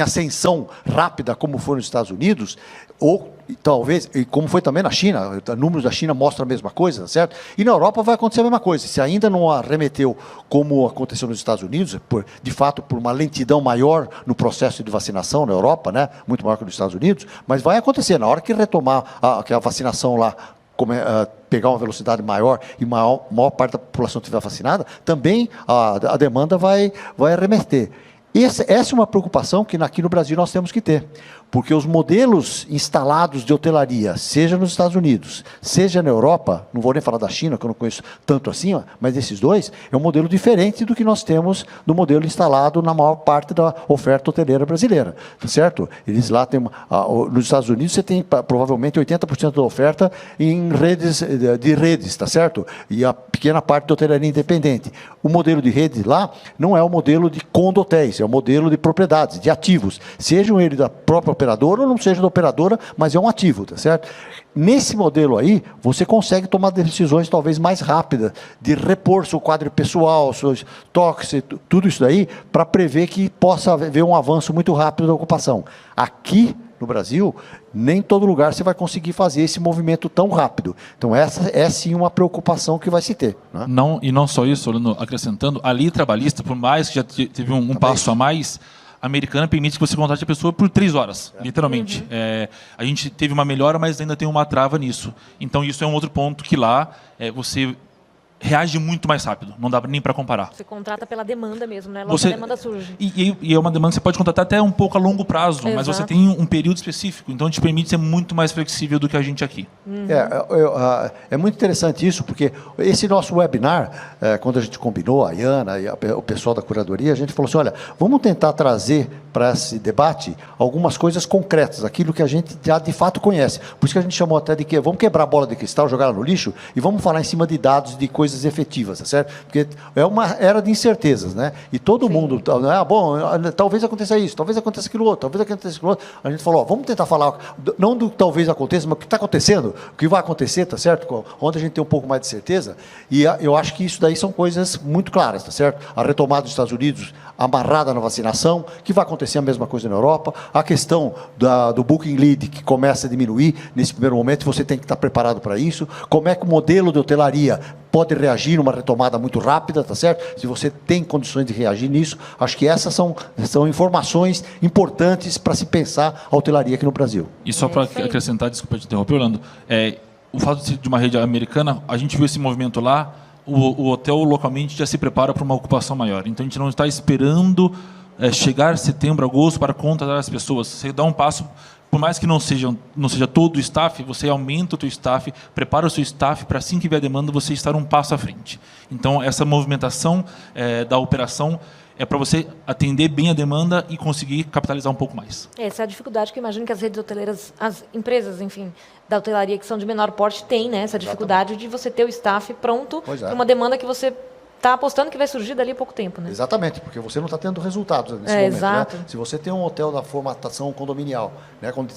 [SPEAKER 2] ascensão rápida, como foi nos Estados Unidos, ou talvez, e como foi também na China, números da China mostram a mesma coisa, certo? E na Europa vai acontecer a mesma coisa. Se ainda não arremeteu como aconteceu nos Estados Unidos, de fato, por uma lentidão maior no processo de vacinação na Europa, né? Muito maior que nos Estados Unidos, mas vai acontecer. Na hora que retomar que a vacinação lá pegar uma velocidade maior e maior parte da população estiver vacinada, também a demanda vai arremeter. Essa é uma preocupação que aqui no Brasil nós temos que ter, porque os modelos instalados de hotelaria, seja nos Estados Unidos, seja na Europa, não vou nem falar da China, que eu não conheço tanto assim, mas desses dois, é um modelo diferente do que nós temos do modelo instalado na maior parte da oferta hoteleira brasileira, tá certo? Eles lá têm, nos Estados Unidos você tem provavelmente 80% da oferta em redes, tá certo? E a pequena parte da hotelaria independente. O modelo de rede lá não é o modelo de condotéis, é o modelo de propriedades, de ativos, sejam eles da própria operadora ou não seja da operadora, mas é um ativo, tá certo? Nesse modelo aí, você consegue tomar decisões talvez mais rápidas, de repor seu quadro pessoal, seus toques, tudo isso daí, para prever que possa haver um avanço muito rápido da ocupação. Aqui, no Brasil, nem em todo lugar você vai conseguir fazer esse movimento tão rápido. Então, essa é sim uma preocupação que vai se ter. Né?
[SPEAKER 5] Não só isso, acrescentando, a lei trabalhista, por mais que já teve um passo a mais, a americana permite que você contrate a pessoa por 3 horas, literalmente. Uhum. A gente teve uma melhora, mas ainda tem uma trava nisso. Então, isso é um outro ponto que lá você reage muito mais rápido, não dá nem para comparar.
[SPEAKER 1] Você contrata pela demanda mesmo, né? Logo a demanda surge.
[SPEAKER 5] E é uma demanda que você pode contratar até um pouco a longo prazo, exato, mas você tem um período específico, então te permite ser muito mais flexível do que a gente aqui.
[SPEAKER 1] Uhum.
[SPEAKER 2] É muito interessante isso, porque esse nosso webinar, quando a gente combinou, a Iana e o pessoal da curadoria, a gente falou assim, olha, vamos tentar trazer para esse debate algumas coisas concretas, aquilo que a gente já de fato conhece. Por isso que a gente chamou até de que vamos quebrar a bola de cristal, jogar ela no lixo e vamos falar em cima de dados, de coisas efetivas, tá certo? Porque é uma era de incertezas, né? E todo mundo, talvez aconteça isso, talvez aconteça aquilo outro, talvez aconteça aquilo outro. A gente falou, vamos tentar falar, não do que talvez aconteça, mas o que está acontecendo, o que vai acontecer, tá certo? Onde a gente tem um pouco mais de certeza. E eu acho que isso daí são coisas muito claras, tá certo? A retomada dos Estados Unidos amarrada na vacinação, que vai acontecer a mesma coisa na Europa, a questão do booking lead, que começa a diminuir nesse primeiro momento, você tem que estar preparado para isso, como é que o modelo de hotelaria pode reagir numa retomada muito rápida, tá certo? Se você tem condições de reagir nisso, acho que essas são informações importantes para se pensar a hotelaria aqui no Brasil.
[SPEAKER 5] E só para acrescentar, desculpa te interromper, Orlando, o fato de ser de uma rede americana, a gente viu esse movimento lá, o hotel localmente já se prepara para uma ocupação maior. Então, a gente não está esperando chegar setembro, agosto para contratar as pessoas. Você dá um passo, por mais que não seja todo o staff, você aumenta o seu staff, prepara o seu staff para assim que vier a demanda, você estar um passo à frente. Então, essa movimentação da operação é para você atender bem a demanda e conseguir capitalizar um pouco mais.
[SPEAKER 1] Essa é a dificuldade que eu imagino que as redes hoteleiras, as empresas, enfim, da hotelaria que são de menor porte têm, né? Essa dificuldade de você ter o staff pronto para uma demanda que você está apostando que vai surgir dali a pouco tempo, né?
[SPEAKER 2] Exatamente, porque você não está tendo resultados nesse momento.
[SPEAKER 1] Exato.
[SPEAKER 2] Né? Se você tem um hotel da formatação condominial, né, quando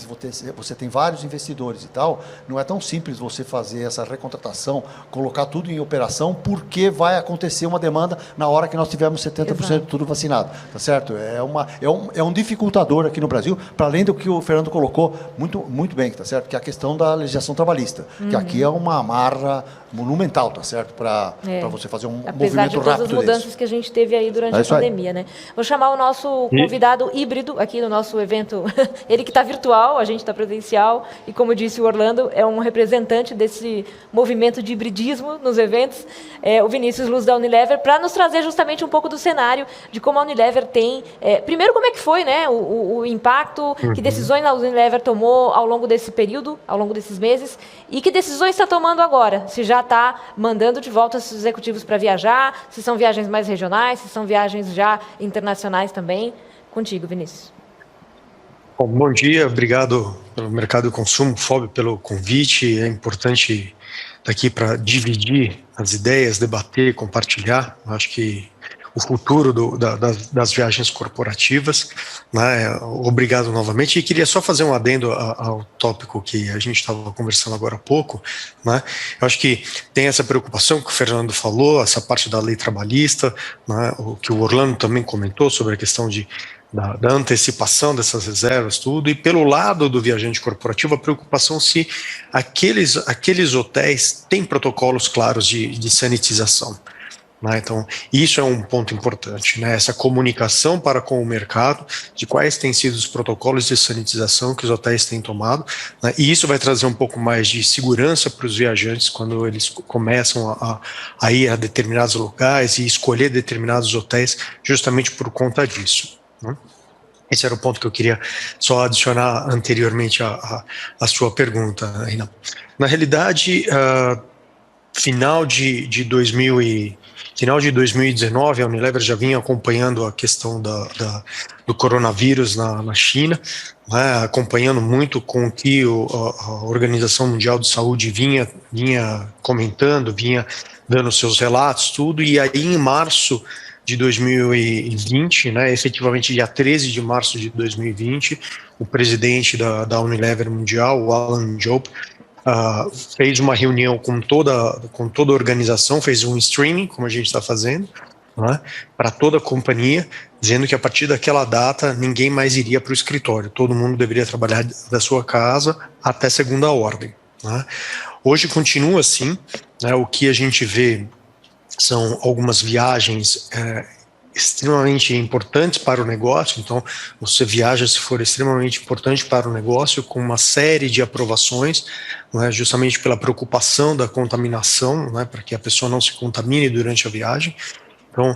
[SPEAKER 2] você tem vários investidores e tal, não é tão simples você fazer essa recontratação, colocar tudo em operação, porque vai acontecer uma demanda na hora que nós tivermos 70% de tudo vacinado, tá certo? É um dificultador aqui no Brasil, para além do que o Fernando colocou muito bem, tá certo? Que é a questão da legislação trabalhista, que aqui é uma amarra monumental, tá certo? Para você fazer um movimento rápido.
[SPEAKER 1] Apesar de todas as mudanças que a gente teve aí durante a pandemia, né? Vou chamar o nosso convidado híbrido aqui no nosso evento, ele que está virtual, a gente está presencial, e como disse o Orlando, é um representante desse movimento de hibridismo nos eventos, o Vinícius Luz da Unilever, para nos trazer justamente um pouco do cenário de como a Unilever tem, primeiro como é que foi, né, o impacto, que decisões a Unilever tomou ao longo desse período, ao longo desses meses, e que decisões está tomando agora, se já está mandando de volta os executivos para viajar, se são viagens mais regionais, se são viagens já internacionais também. Contigo, Vinícius.
[SPEAKER 6] Bom dia, obrigado pelo Mercado do Consumo, FOB, pelo convite. É importante estar aqui para dividir as ideias, debater, compartilhar. Acho que o futuro das viagens corporativas, né? Obrigado novamente. E queria só fazer um adendo ao tópico que a gente estava conversando agora há pouco, né? Eu acho que tem essa preocupação que o Fernando falou, essa parte da lei trabalhista, né? O que o Orlando também comentou sobre a questão da antecipação dessas reservas, tudo, e pelo lado do viajante corporativo, a preocupação se aqueles hotéis têm protocolos claros de sanitização. Né? Então, isso é um ponto importante, né? Essa comunicação para com o mercado de quais têm sido os protocolos de sanitização que os hotéis têm tomado, né? E isso vai trazer um pouco mais de segurança para os viajantes quando eles começam a ir a determinados locais e escolher determinados hotéis justamente por conta disso, né? Esse era o ponto que eu queria só adicionar anteriormente à sua pergunta, Reina. Na realidade, final de 2019, a Unilever já vinha acompanhando a questão do coronavírus na China, né, acompanhando muito com o que a Organização Mundial de Saúde vinha comentando, vinha dando seus relatos, tudo, e aí em março de 2020, né, efetivamente dia 13 de março de 2020, o presidente da Unilever Mundial, o Alan Jope, fez uma reunião com toda a organização, fez um streaming, como a gente está fazendo, né, para toda a companhia, dizendo que a partir daquela data ninguém mais iria para o escritório, todo mundo deveria trabalhar da sua casa até segunda ordem, né. Hoje continua assim, né, o que a gente vê são algumas viagens extremamente importantes para o negócio, então você viaja se for extremamente importante para o negócio, com uma série de aprovações, né, justamente pela preocupação da contaminação, né, para que a pessoa não se contamine durante a viagem. Então,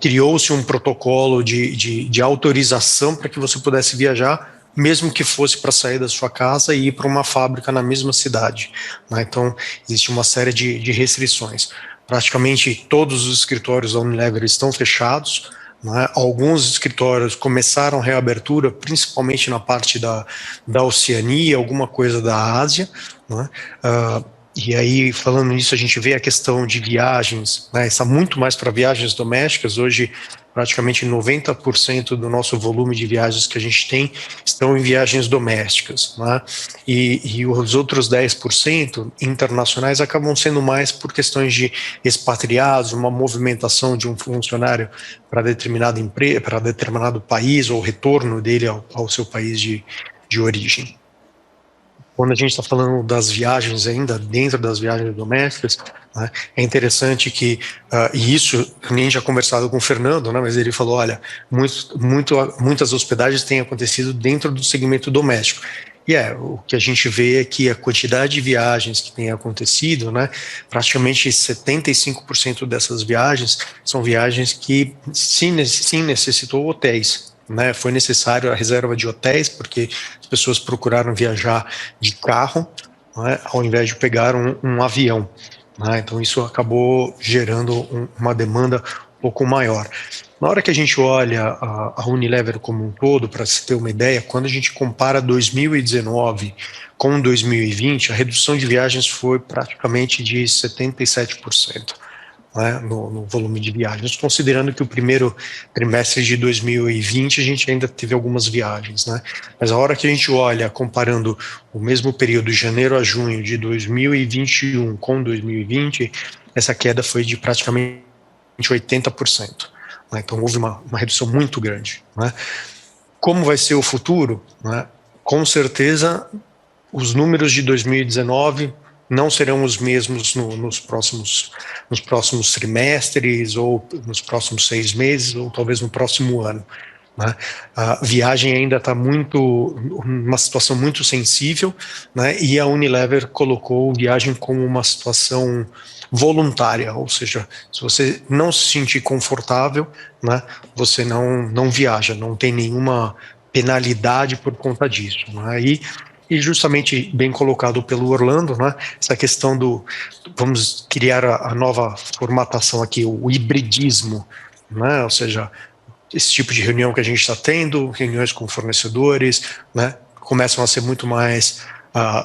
[SPEAKER 6] criou-se um protocolo de autorização para que você pudesse viajar, mesmo que fosse para sair da sua casa e ir para uma fábrica na mesma cidade, né. Então, existe uma série de restrições. Praticamente todos os escritórios da Unilever estão fechados, né? Alguns escritórios começaram reabertura, principalmente na parte da Oceania, alguma coisa da Ásia, né? E aí, falando nisso, a gente vê a questão de viagens, né? Está muito mais para viagens domésticas. Hoje, praticamente 90% do nosso volume de viagens que a gente tem estão em viagens domésticas, né? E os outros 10% internacionais acabam sendo mais por questões de expatriados, uma movimentação de um funcionário para determinado país, ou retorno dele ao seu país de origem. Quando a gente está falando das viagens ainda, dentro das viagens domésticas, né, é interessante que, e isso a gente já conversado com o Fernando, né, mas ele falou, olha, muitas hospedagens têm acontecido dentro do segmento doméstico. E o que a gente vê é que a quantidade de viagens que tem acontecido, né, praticamente 75% dessas viagens são viagens que sim necessitou hotéis. Né, foi necessário a reserva de hotéis, porque as pessoas procuraram viajar de carro, né, ao invés de pegar um avião. Né, então isso acabou gerando uma demanda um pouco maior. Na hora que a gente olha a Unilever como um todo, para se ter uma ideia, quando a gente compara 2019 com 2020, a redução de viagens foi praticamente de 77%. né, no volume de viagens, considerando que o primeiro trimestre de 2020 a gente ainda teve algumas viagens, né? Mas a hora que a gente olha, comparando o mesmo período, de janeiro a junho de 2021 com 2020, essa queda foi de praticamente 80%. Né? Então houve uma redução muito grande. Né? Como vai ser o futuro? Né? Com certeza, os números de 2019 não serão os mesmos nos próximos trimestres, ou nos próximos 6 meses, ou talvez no próximo ano. Né? A viagem ainda está uma situação muito sensível, né? E a Unilever colocou viagem como uma situação voluntária, ou seja, se você não se sentir confortável, né, você não viaja, não tem nenhuma penalidade por conta disso. Né? E justamente bem colocado pelo Orlando, né, essa questão vamos criar a nova formatação aqui, o hibridismo, né, ou seja, esse tipo de reunião que a gente está tendo, reuniões com fornecedores, né, começam a ser muito mais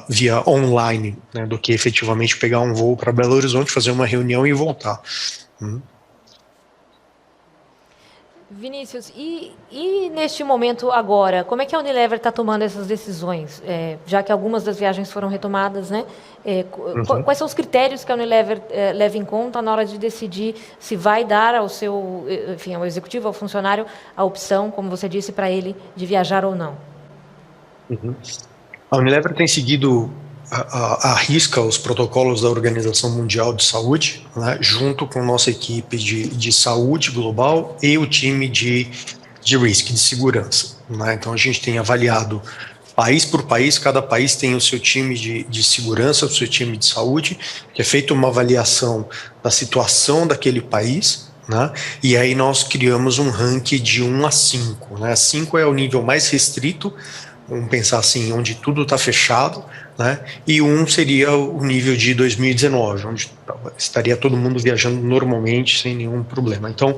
[SPEAKER 6] via online, né, do que efetivamente pegar um voo para Belo Horizonte, fazer uma reunião e voltar.
[SPEAKER 1] Vinícius, e neste momento agora, como é que a Unilever está tomando essas decisões? Já que algumas das viagens foram retomadas, né? Quais são os critérios que a Unilever leva em conta na hora de decidir se vai dar ao seu, enfim, ao executivo, ao funcionário, a opção, como você disse, para ele de viajar ou não?
[SPEAKER 6] A Unilever tem seguido à risca os protocolos da Organização Mundial de Saúde, né, junto com nossa equipe de saúde global e o time de risk, de segurança. Né? Então, a gente tem avaliado país por país, cada país tem o seu time de segurança, o seu time de saúde, que é feita uma avaliação da situação daquele país, né? E aí nós criamos um ranking de 1 a 5. Né? 5 é o nível mais restrito, vamos pensar assim, onde tudo está fechado, né? E 1 seria o nível de 2019, onde estaria todo mundo viajando normalmente, sem nenhum problema. Então,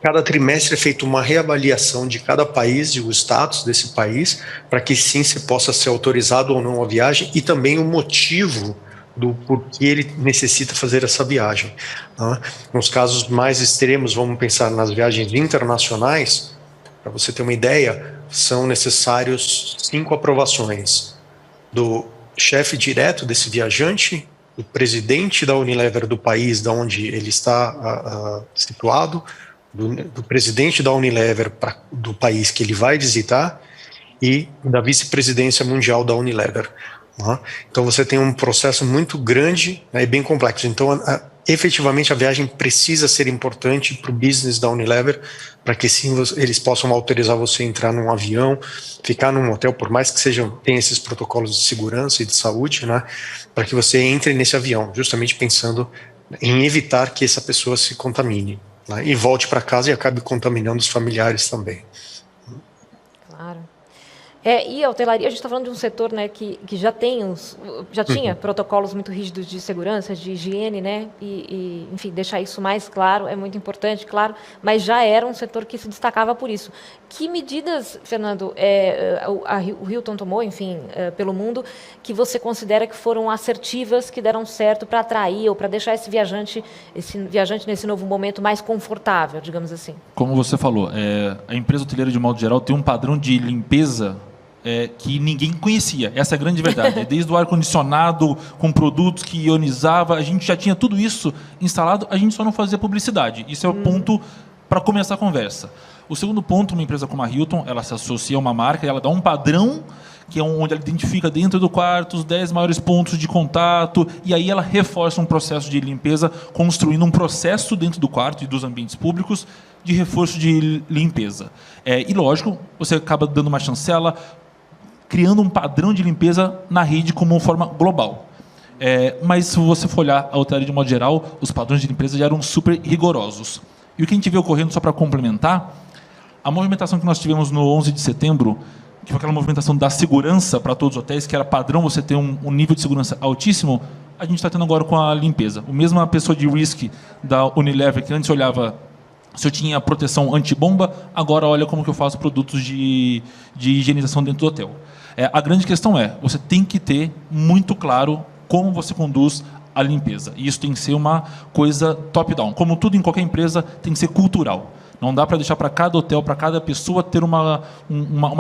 [SPEAKER 6] cada trimestre é feita uma reavaliação de cada país e o status desse país, para que sim se possa ser autorizado ou não a viagem, e também o motivo do porquê ele necessita fazer essa viagem. Né? Nos casos mais extremos, vamos pensar nas viagens internacionais, para você ter uma ideia, são necessários 5 aprovações do chefe direto desse viajante, do presidente da Unilever do país de onde ele está situado, do presidente da Unilever do país que ele vai visitar e da vice-presidência mundial da Unilever. Né? Então você tem um processo muito grande, né, e bem complexo. Então efetivamente a viagem precisa ser importante para o business da Unilever, para que sim eles possam autorizar você a entrar num avião, ficar num hotel, por mais que tenha esses protocolos de segurança e de saúde, né, para que você entre nesse avião, justamente pensando em evitar que essa pessoa se contamine, né, e volte para casa e acabe contaminando os familiares também.
[SPEAKER 1] Claro. E a hotelaria, a gente está falando de um setor, né, que já tinha protocolos muito rígidos de segurança, de higiene, né, enfim, deixar isso mais claro é muito importante, claro, mas já era um setor que se destacava por isso. Que medidas, Fernando, o Hilton tomou, enfim, pelo mundo, que você considera que foram assertivas, que deram certo para atrair ou para deixar esse viajante nesse novo momento mais confortável, digamos assim?
[SPEAKER 5] Como você falou, a empresa hoteleira, de modo geral, tem um padrão de limpeza que ninguém conhecia. Essa é a grande verdade. Desde o ar-condicionado, com produtos que ionizava, a gente já tinha tudo isso instalado, a gente só não fazia publicidade. Isso é o ponto para começar a conversa. O segundo ponto, uma empresa como a Hilton, ela se associa a uma marca, ela dá um padrão, que é onde ela identifica dentro do quarto os 10 maiores pontos de contato, e aí ela reforça um processo de limpeza, construindo um processo dentro do quarto e dos ambientes públicos de reforço de limpeza. E, lógico, você acaba dando uma chancela, criando um padrão de limpeza na rede como uma forma global. Mas, se você for olhar a hotelaria de modo geral, os padrões de limpeza já eram super rigorosos. E o que a gente vê ocorrendo, só para complementar, a movimentação que nós tivemos no 11 de setembro, que foi aquela movimentação da segurança para todos os hotéis, que era padrão você ter um nível de segurança altíssimo, a gente está tendo agora com a limpeza. A mesma pessoa de risk da Unilever, que antes olhava se eu tinha proteção antibomba, agora olha como que eu faço produtos de higienização dentro do hotel. A grande questão você tem que ter muito claro como você conduz a limpeza. E isso tem que ser uma coisa top-down. Como tudo em qualquer empresa, tem que ser cultural. Não dá para deixar para cada hotel, para cada pessoa ter uma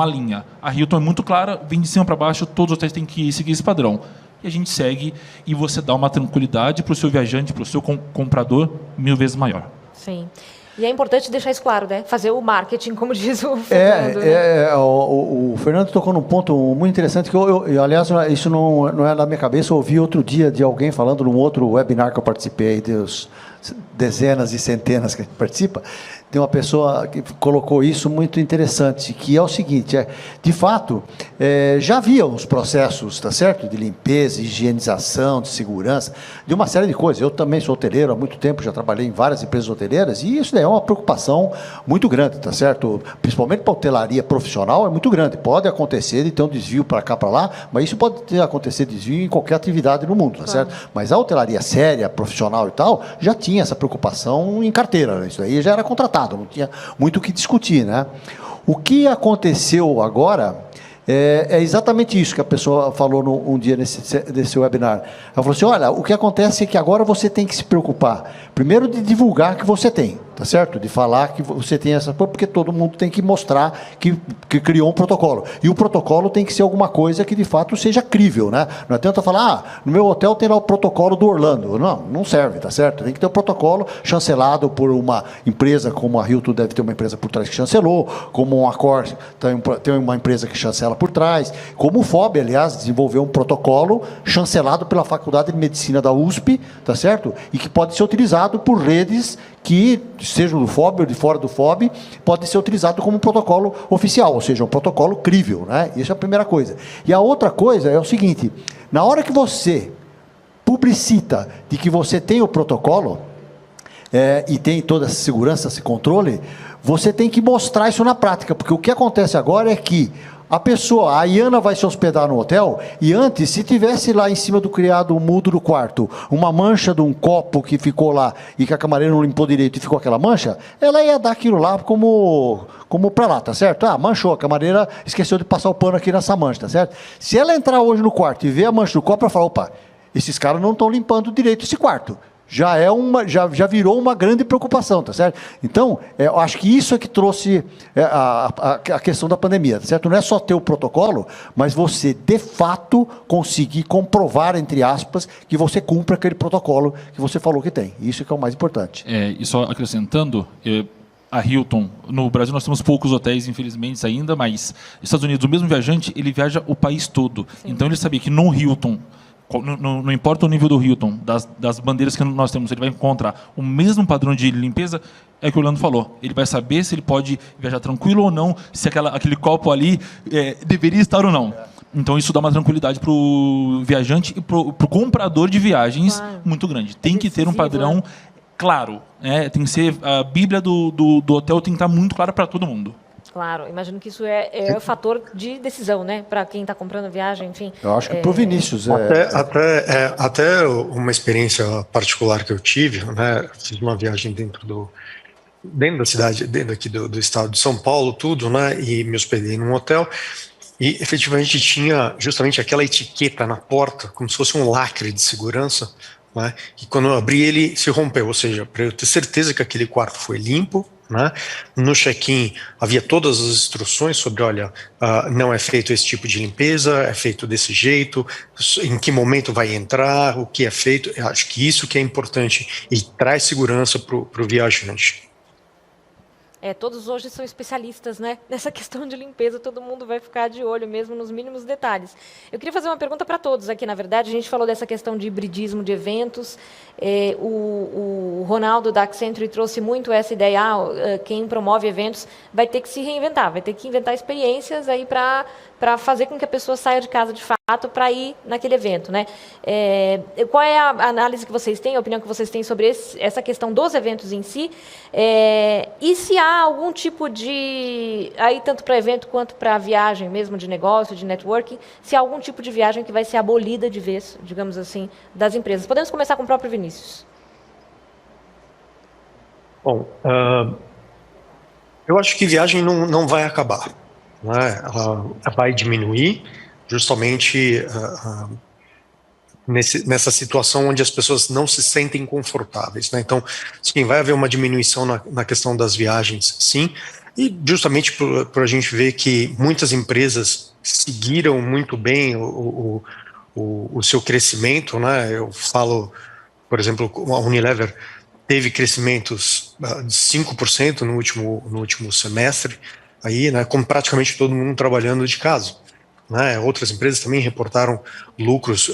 [SPEAKER 5] linha. A Hilton é muito clara, vem de cima para baixo, todos os hotéis têm que seguir esse padrão. E a gente segue e você dá uma tranquilidade para o seu viajante, para o seu comprador, 1000 vezes maior.
[SPEAKER 1] Sim. E é importante deixar isso claro, né? Fazer o marketing, como diz o Fernando.
[SPEAKER 2] O Fernando tocou num ponto muito interessante, que aliás, isso não é da minha cabeça, eu ouvi outro dia de alguém falando num outro webinar que eu participei, dos dezenas e centenas que a gente participa, tem uma pessoa que colocou isso muito interessante, que é o seguinte, de fato, já havia os processos, tá certo? De limpeza, higienização, de segurança, de uma série de coisas. Eu também sou hoteleiro há muito tempo, já trabalhei em várias empresas hoteleiras, e isso daí é uma preocupação muito grande, tá certo? Principalmente para a hotelaria profissional, é muito grande. Pode acontecer de ter um desvio para cá, para lá, mas isso pode acontecer desvio em qualquer atividade no mundo, tá certo? Mas a hotelaria séria, profissional e tal, já tinha essa preocupação em carteira, né? Isso daí já era contratado, não tinha muito o que discutir, né? O que aconteceu agora é exatamente isso que a pessoa falou um dia nesse webinar. Ela falou assim, olha, o que acontece é que agora você tem que se preocupar, primeiro, de divulgar que você tem, tá certo? De falar que você tem essa... Porque todo mundo tem que mostrar que criou um protocolo. E o protocolo tem que ser alguma coisa que, de fato, seja crível, né? Não adianta falar, no meu hotel tem lá o protocolo do Orlando. Não serve, tá certo? Tem que ter um protocolo chancelado por uma empresa, como a Hilton deve ter uma empresa por trás que chancelou, como um Accor tem uma empresa que chancela por trás, como o FOB, aliás, desenvolveu um protocolo chancelado pela Faculdade de Medicina da USP, tá certo? E que pode ser utilizado por redes que, sejam do FOB ou de fora do FOB, pode ser utilizado como um protocolo oficial, ou seja, um protocolo crível, né? Isso é a primeira coisa. E a outra coisa é o seguinte, na hora que você publicita de que você tem o protocolo, e tem toda essa segurança, esse controle, você tem que mostrar isso na prática, porque o que acontece agora é que a Iana vai se hospedar no hotel, e antes, se tivesse lá em cima do criado mudo do quarto, uma mancha de um copo que ficou lá, e que a camareira não limpou direito e ficou aquela mancha, ela ia dar aquilo lá como para lá, tá certo? Manchou, a camareira esqueceu de passar o pano aqui nessa mancha, tá certo? Se ela entrar hoje no quarto e ver a mancha do copo, ela fala, opa, esses caras não estão limpando direito esse quarto. Já virou uma grande preocupação, tá certo? Então, eu acho que isso é que trouxe a questão da pandemia, tá certo? Não é só ter o protocolo, mas você, de fato, conseguir comprovar, entre aspas, que você cumpre aquele protocolo que você falou que tem. Isso que é o mais importante.
[SPEAKER 5] E só acrescentando, a Hilton, no Brasil nós temos poucos hotéis, infelizmente, ainda, mas nos Estados Unidos, o mesmo viajante, ele viaja o país todo. Sim. Então, ele sabia que no Hilton... Não importa o nível do Hilton, das bandeiras que nós temos, ele vai encontrar o mesmo padrão de limpeza, é o que o Orlando falou. Ele vai saber se ele pode viajar tranquilo ou não, se aquele copo ali deveria estar ou não. Então, isso dá uma tranquilidade para o viajante e para o comprador de viagens muito grande. Tem que ter um padrão claro. Tem que ser a Bíblia do hotel, tem que estar muito clara para todo mundo.
[SPEAKER 1] Claro, imagino que isso é o fator de decisão, né? Para quem está comprando viagem, enfim.
[SPEAKER 2] Eu acho que para o Vinícius...
[SPEAKER 6] Até uma experiência particular que eu tive, né? Fiz uma viagem dentro da cidade, dentro aqui do estado de São Paulo, tudo, né? E me hospedei num hotel e efetivamente tinha justamente aquela etiqueta na porta, como se fosse um lacre de segurança, né? E quando eu abri ele se rompeu, ou seja, para eu ter certeza que aquele quarto foi limpo, né? No check-in havia todas as instruções sobre, olha, não é feito esse tipo de limpeza, é feito desse jeito, em que momento vai entrar, o que é feito. Eu acho que isso que é importante e traz segurança para o viajante.
[SPEAKER 1] Todos hoje são especialistas, né? Nessa questão de limpeza, todo mundo vai ficar de olho mesmo nos mínimos detalhes. Eu queria fazer uma pergunta para todos aqui, na verdade. A gente falou dessa questão de hibridismo de eventos. O Ronaldo da Accenture trouxe muito essa ideia, quem promove eventos vai ter que se reinventar, vai ter que inventar experiências aí para fazer com que a pessoa saia de casa de fato para ir naquele evento, né? Qual é a análise que vocês têm, a opinião que vocês têm sobre essa questão dos eventos em si? E se há algum tipo de, aí tanto para evento quanto para viagem mesmo, de negócio, de networking, se há algum tipo de viagem que vai ser abolida de vez, digamos assim, das empresas? Podemos começar com o próprio Vinícius.
[SPEAKER 6] Bom, eu acho que viagem não vai acabar, né? Ela vai diminuir, justamente nessa situação onde as pessoas não se sentem confortáveis, né? Então, sim, vai haver uma diminuição na questão das viagens, sim, e justamente por a gente ver que muitas empresas seguiram muito bem o seu crescimento, né? Eu falo, por exemplo, a Unilever teve crescimentos de 5% no último semestre, aí, né, com praticamente todo mundo trabalhando de casa. Né? Outras empresas também reportaram lucros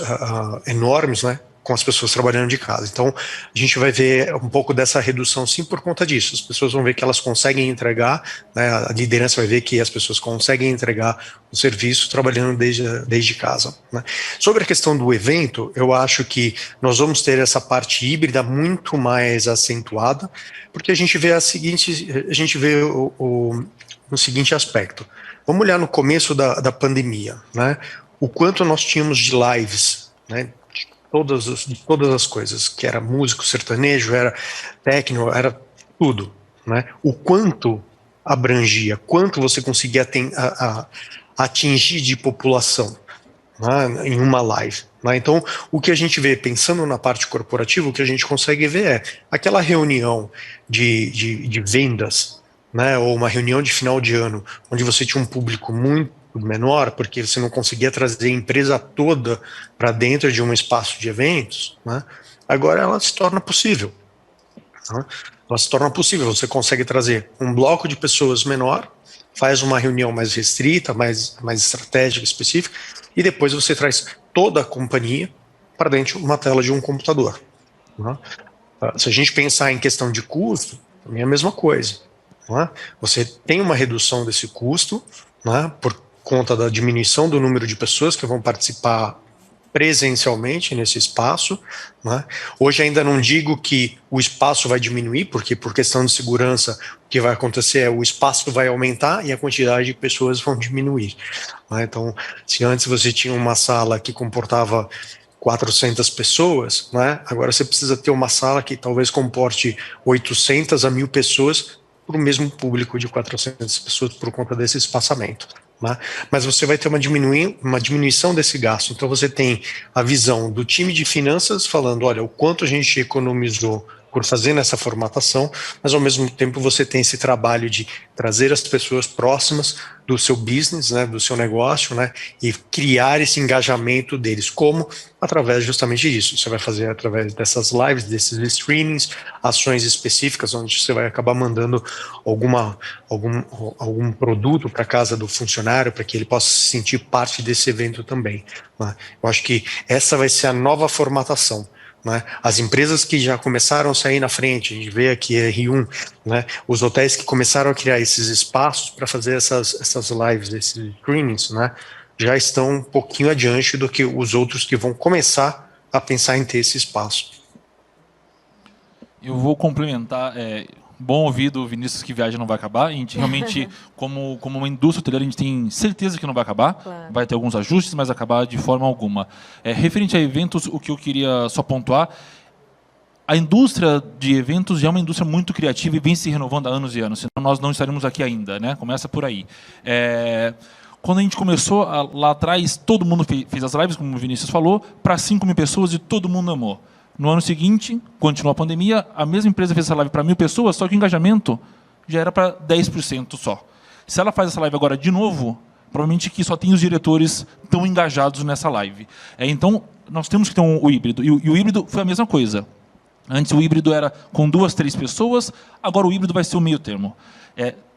[SPEAKER 6] enormes, né, com as pessoas trabalhando de casa. Então, a gente vai ver um pouco dessa redução, sim, por conta disso. As pessoas vão ver que elas conseguem entregar, né, a liderança vai ver que as pessoas conseguem entregar o serviço trabalhando desde casa. Né? Sobre a questão do evento, eu acho que nós vamos ter essa parte híbrida muito mais acentuada, porque a gente vê o seguinte aspecto. Vamos olhar no começo da pandemia, né? O quanto nós tínhamos de lives, né? De todas as coisas, que era músico, sertanejo, era técnico, era tudo, né? O quanto abrangia, quanto você conseguia atingir de população, né, em uma live. Né? Então, o que a gente vê, pensando na parte corporativa, o que a gente consegue ver é aquela reunião de vendas, né, ou uma reunião de final de ano, onde você tinha um público muito menor, porque você não conseguia trazer a empresa toda para dentro de um espaço de eventos, né, agora ela se torna possível. Né? Ela se torna possível, você consegue trazer um bloco de pessoas menor, faz uma reunião mais restrita, mais estratégica, específica, e depois você traz toda a companhia para dentro de uma tela de um computador. Né? Se a gente pensar em questão de custo, também é a mesma coisa. Né? Você tem uma redução desse custo, né, por conta da diminuição do número de pessoas que vão participar presencialmente nesse espaço. Né? Hoje ainda não digo que o espaço vai diminuir, porque por questão de segurança o que vai acontecer é o espaço vai aumentar e a quantidade de pessoas vão diminuir. Né? Então, se antes você tinha uma sala que comportava 400 pessoas, né? Agora você precisa ter uma sala que talvez comporte 800 a 1.000 pessoas para o mesmo público de 400 pessoas por conta desse espaçamento. Né? Mas você vai ter uma diminuição desse gasto. Então você tem a visão do time de finanças falando, olha, o quanto a gente economizou por fazer nessa formatação, mas ao mesmo tempo você tem esse trabalho de trazer as pessoas próximas do seu business, né, do seu negócio, né, e criar esse engajamento deles. Como? Através justamente disso. Você vai fazer através dessas lives, desses streamings, ações específicas, onde você vai acabar mandando algum produto para casa do funcionário, para que ele possa se sentir parte desse evento também. Né? Eu acho que essa vai ser a nova formatação. Né? As empresas que já começaram a sair na frente, a gente vê aqui a R1, né? Os hotéis que começaram a criar esses espaços para fazer essas lives, esses streamings, né? Já estão um pouquinho adiante do que os outros que vão começar a pensar em ter esse espaço.
[SPEAKER 5] Eu vou complementar. Bom ouvir do Vinícius que viagem não vai acabar. A gente realmente, como uma indústria hoteleira, a gente tem certeza que não vai acabar. Claro. Vai ter alguns ajustes, mas acabar de forma alguma. Referente a eventos, o que eu queria só pontuar, a indústria de eventos já é uma indústria muito criativa e vem se renovando há anos e anos, senão nós não estaremos aqui ainda. Né? Começa por aí. Quando a gente começou, lá atrás, todo mundo fez as lives, como o Vinícius falou, para 5.000 pessoas e todo mundo amou. No ano seguinte, continuou a pandemia, a mesma empresa fez essa live para 1.000 pessoas, só que o engajamento já era para 10% só. Se ela faz essa live agora de novo, provavelmente que só tem os diretores tão engajados nessa live. Então, nós temos que ter o híbrido. E o híbrido foi a mesma coisa. Antes o híbrido era com 2, 3 pessoas, agora o híbrido vai ser o meio termo.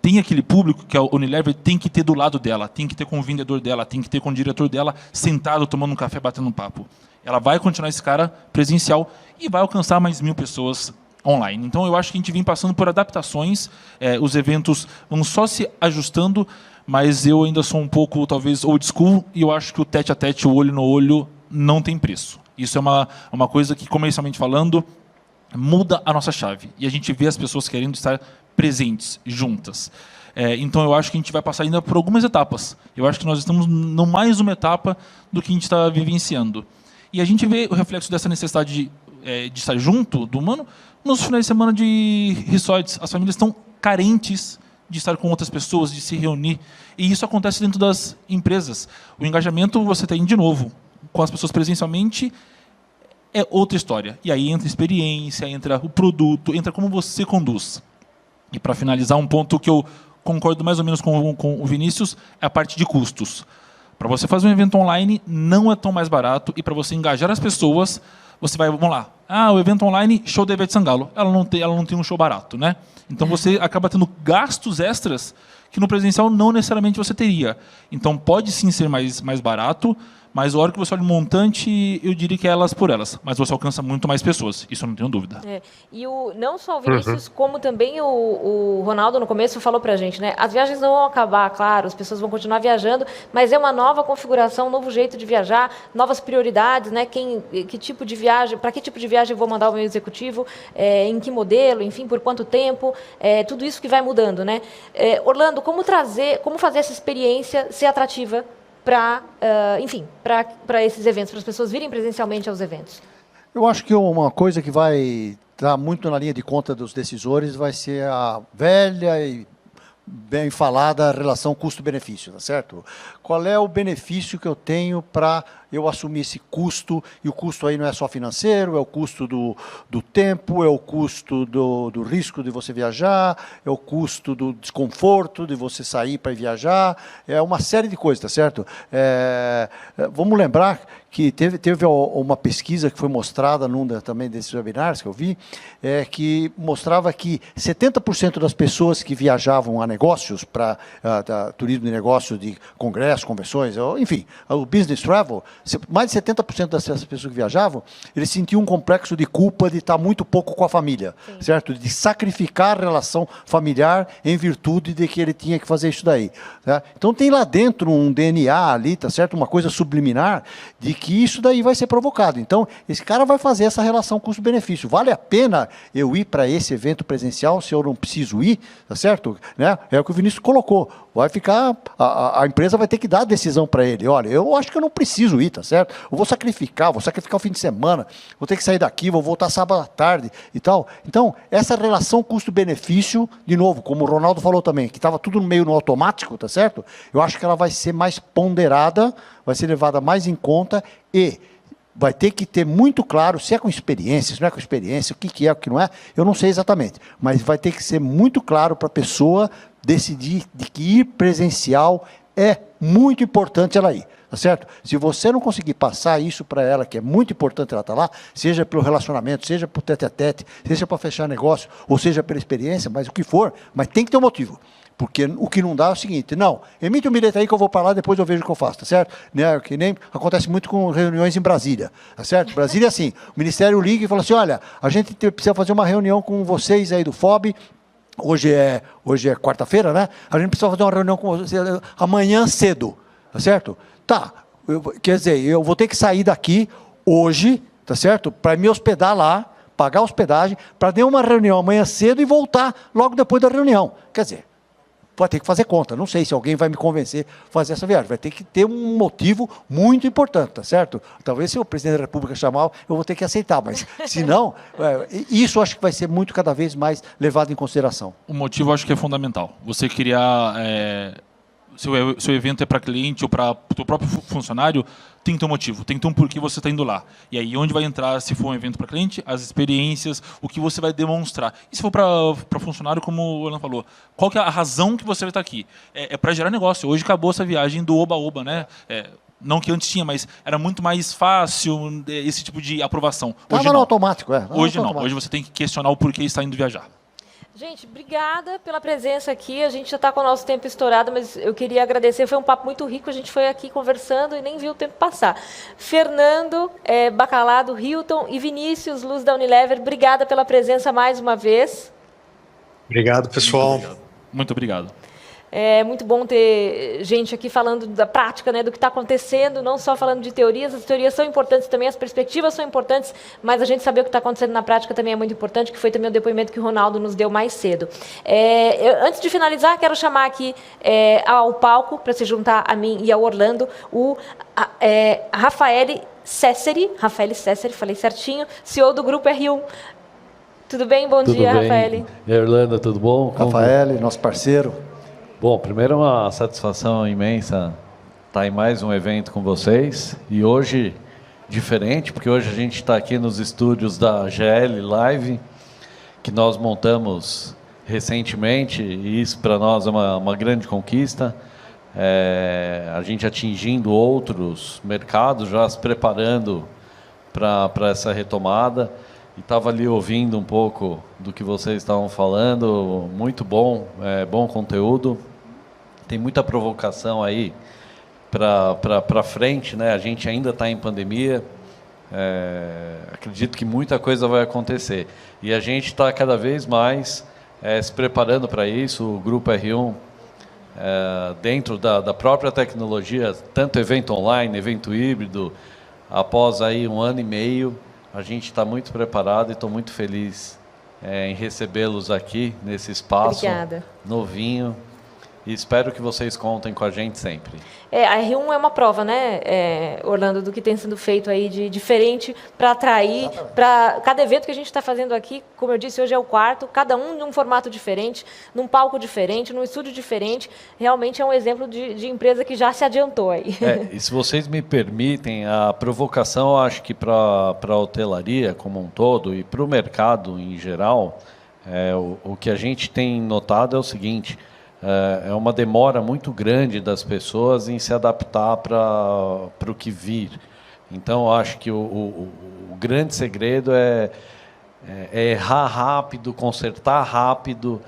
[SPEAKER 5] Tem aquele público que a Unilever tem que ter do lado dela, tem que ter com o vendedor dela, tem que ter com o diretor dela sentado, tomando um café, batendo um papo. Ela vai continuar esse cara presencial e vai alcançar mais 1.000 pessoas online. Então, eu acho que a gente vem passando por adaptações, os eventos vão só se ajustando, mas eu ainda sou um pouco, talvez, old school, e eu acho que o tete-a-tete, o olho no olho, não tem preço. Isso é uma coisa que, comercialmente falando, muda a nossa chave. E a gente vê as pessoas querendo estar presentes, juntas. Então, eu acho que a gente vai passar ainda por algumas etapas. Eu acho que nós estamos em mais uma etapa do que a gente está vivenciando. E a gente vê o reflexo dessa necessidade de estar junto do humano nos finais de semana de resorts. As famílias estão carentes de estar com outras pessoas, de se reunir. E isso acontece dentro das empresas. O engajamento você tem, de novo, com as pessoas presencialmente, é outra história. E aí entra experiência, entra o produto, entra como você conduz. E para finalizar, um ponto que eu concordo mais ou menos com o Vinícius é a parte de custos. Para você fazer um evento online, não é tão mais barato, e para você engajar as pessoas, você vai, vamos lá, o evento online, show da Ivete Sangalo, ela não tem um show barato, né? Então você acaba tendo gastos extras que no presencial não necessariamente você teria. Então pode sim ser mais barato, mas a hora que você olha o montante, eu diria que é elas por elas. Mas você alcança muito mais pessoas, isso eu não tenho dúvida.
[SPEAKER 1] E não só o Vinícius, como também o Ronaldo no começo falou pra gente, né? As viagens não vão acabar, claro, as pessoas vão continuar viajando, mas é uma nova configuração, um novo jeito de viajar, novas prioridades, né? Que tipo de viagem, para que tipo de viagem eu vou mandar o meu executivo, em que modelo, enfim, por quanto tempo, tudo isso que vai mudando, né? Orlando, como fazer essa experiência ser atrativa para esses eventos, para as pessoas virem presencialmente aos eventos?
[SPEAKER 2] Eu acho que uma coisa que vai estar muito na linha de conta dos decisores vai ser a velha e bem falada relação custo-benefício, tá certo? Qual é o benefício que eu tenho para eu assumir esse custo? E o custo aí não é só financeiro, é o custo do tempo, é o custo do risco de você viajar, é o custo do desconforto de você sair para viajar, é uma série de coisas, tá certo? Vamos lembrar que teve uma pesquisa que foi mostrada num também desses webinars que eu vi, que mostrava que 70% das pessoas que viajavam a negócios, para turismo de negócios, de congressos, convenções, enfim, o business travel, mais de 70% dessas pessoas que viajavam, eles sentiam um complexo de culpa de estar muito pouco com a família, certo? De sacrificar a relação familiar em virtude de que ele tinha que fazer isso daí. Tá? Então tem lá dentro um DNA ali, tá certo? Uma coisa subliminar de que isso daí vai ser provocado. Então, esse cara vai fazer essa relação custo-benefício. Vale a pena eu ir para esse evento presencial se eu não preciso ir, tá certo? Né? É o que o Vinícius colocou. Vai ficar, a empresa vai ter que dar a decisão para ele. Olha, eu acho que eu não preciso ir, tá certo? Eu vou sacrificar o fim de semana, vou ter que sair daqui, vou voltar sábado à tarde e tal. Então, essa relação custo-benefício, de novo, como o Ronaldo falou também, que estava tudo meio no automático, tá certo? Eu acho que ela vai ser mais ponderada, vai ser levada mais em conta e vai ter que ter muito claro se é com experiência, se não é com experiência, o que é, o que não é, eu não sei exatamente, mas vai ter que ser muito claro para a pessoa decidir de que ir presencial é muito importante ela ir, tá certo? Se você não conseguir passar isso para ela, que é muito importante ela estar lá, seja pelo relacionamento, seja por tete-a-tete, seja para fechar negócio, ou seja pela experiência, mas o que for, mas tem que ter um motivo. Porque o que não dá é o seguinte, não, emite um bilhete aí que eu vou para lá, depois eu vejo o que eu faço, tá certo? Né? Que nem acontece muito com reuniões em Brasília, tá certo? Brasília é assim, o Ministério liga e fala assim, olha, a gente precisa fazer uma reunião com vocês aí do FOB, hoje é quarta-feira, né? A gente precisa fazer uma reunião com vocês amanhã cedo, tá certo? Tá, quer dizer, eu vou ter que sair daqui hoje, tá certo? Para me hospedar lá, pagar a hospedagem, para ter uma reunião amanhã cedo e voltar logo depois da reunião. Quer dizer, vai ter que fazer conta. Não sei se alguém vai me convencer a fazer essa viagem. Vai ter que ter um motivo muito importante, tá certo? Talvez se o presidente da República chamar, eu vou ter que aceitar, mas se não, isso acho que vai ser muito cada vez mais levado em consideração.
[SPEAKER 5] O motivo eu acho que é fundamental. Você criar... seu evento é para cliente ou para o próprio funcionário, tem que ter um motivo, tem que ter um porquê você está indo lá. E aí, onde vai entrar, se for um evento para cliente, as experiências, o que você vai demonstrar. E se for para funcionário, como o Orlando falou, qual que é a razão que você vai estar aqui? É para gerar negócio. Hoje acabou essa viagem do oba-oba, né? Não que antes tinha, mas era muito mais fácil esse tipo de aprovação. Hoje
[SPEAKER 2] não.
[SPEAKER 5] No
[SPEAKER 2] automático,
[SPEAKER 5] Hoje não. Hoje você tem que questionar o porquê está indo viajar.
[SPEAKER 1] Gente, obrigada pela presença aqui. A gente já está com o nosso tempo estourado, mas eu queria agradecer. Foi um papo muito rico. A gente foi aqui conversando e nem viu o tempo passar. Fernando Bacalado, Hilton e Vinícius Luz da Unilever, obrigada pela presença mais uma vez.
[SPEAKER 6] Obrigado, pessoal.
[SPEAKER 5] Muito obrigado.
[SPEAKER 1] É muito bom ter gente aqui falando da prática, né, do que está acontecendo, não só falando de teorias. As teorias são importantes também, as perspectivas são importantes, mas a gente saber o que está acontecendo na prática também é muito importante, que foi também o depoimento que o Ronaldo nos deu mais cedo. Antes de finalizar, quero chamar aqui ao palco, para se juntar a mim e ao Orlando, o Rafael Cesseri, falei certinho, CEO do Grupo R1. Tudo bem? Bom dia, Rafael.
[SPEAKER 7] E aí, Orlando, tudo bom?
[SPEAKER 2] Rafael, nosso parceiro.
[SPEAKER 7] Bom, primeiro é uma satisfação imensa estar em mais um evento com vocês. E hoje diferente, porque hoje a gente está aqui nos estúdios da GL Live, que nós montamos recentemente, e isso para nós é uma grande conquista. A gente atingindo outros mercados, já se preparando para essa retomada. E estava ali ouvindo um pouco do que vocês estavam falando, muito bom, bom conteúdo. Tem muita provocação aí para frente, né? A gente ainda está em pandemia, acredito que muita coisa vai acontecer. E a gente está cada vez mais se preparando para isso. O Grupo R1, dentro da própria tecnologia, tanto evento online, evento híbrido, após aí 1 ano e meio, a gente está muito preparado e estou muito feliz em recebê-los aqui nesse espaço.
[SPEAKER 1] Obrigada.
[SPEAKER 7] Novinho. E espero que vocês contem com a gente sempre.
[SPEAKER 1] A R1 é uma prova, né, Orlando, do que tem sido feito aí de diferente para atrair, para cada evento que a gente está fazendo aqui, como eu disse, hoje é o 4º, cada um num formato diferente, num palco diferente, num estúdio diferente. Realmente é um exemplo de empresa que já se adiantou aí.
[SPEAKER 7] E se vocês me permitem, a provocação, eu acho que para a hotelaria como um todo e para o mercado em geral, o que a gente tem notado é o seguinte: é uma demora muito grande das pessoas em se adaptar para o que vir. Então, eu acho que o grande segredo é errar rápido, consertar rápido,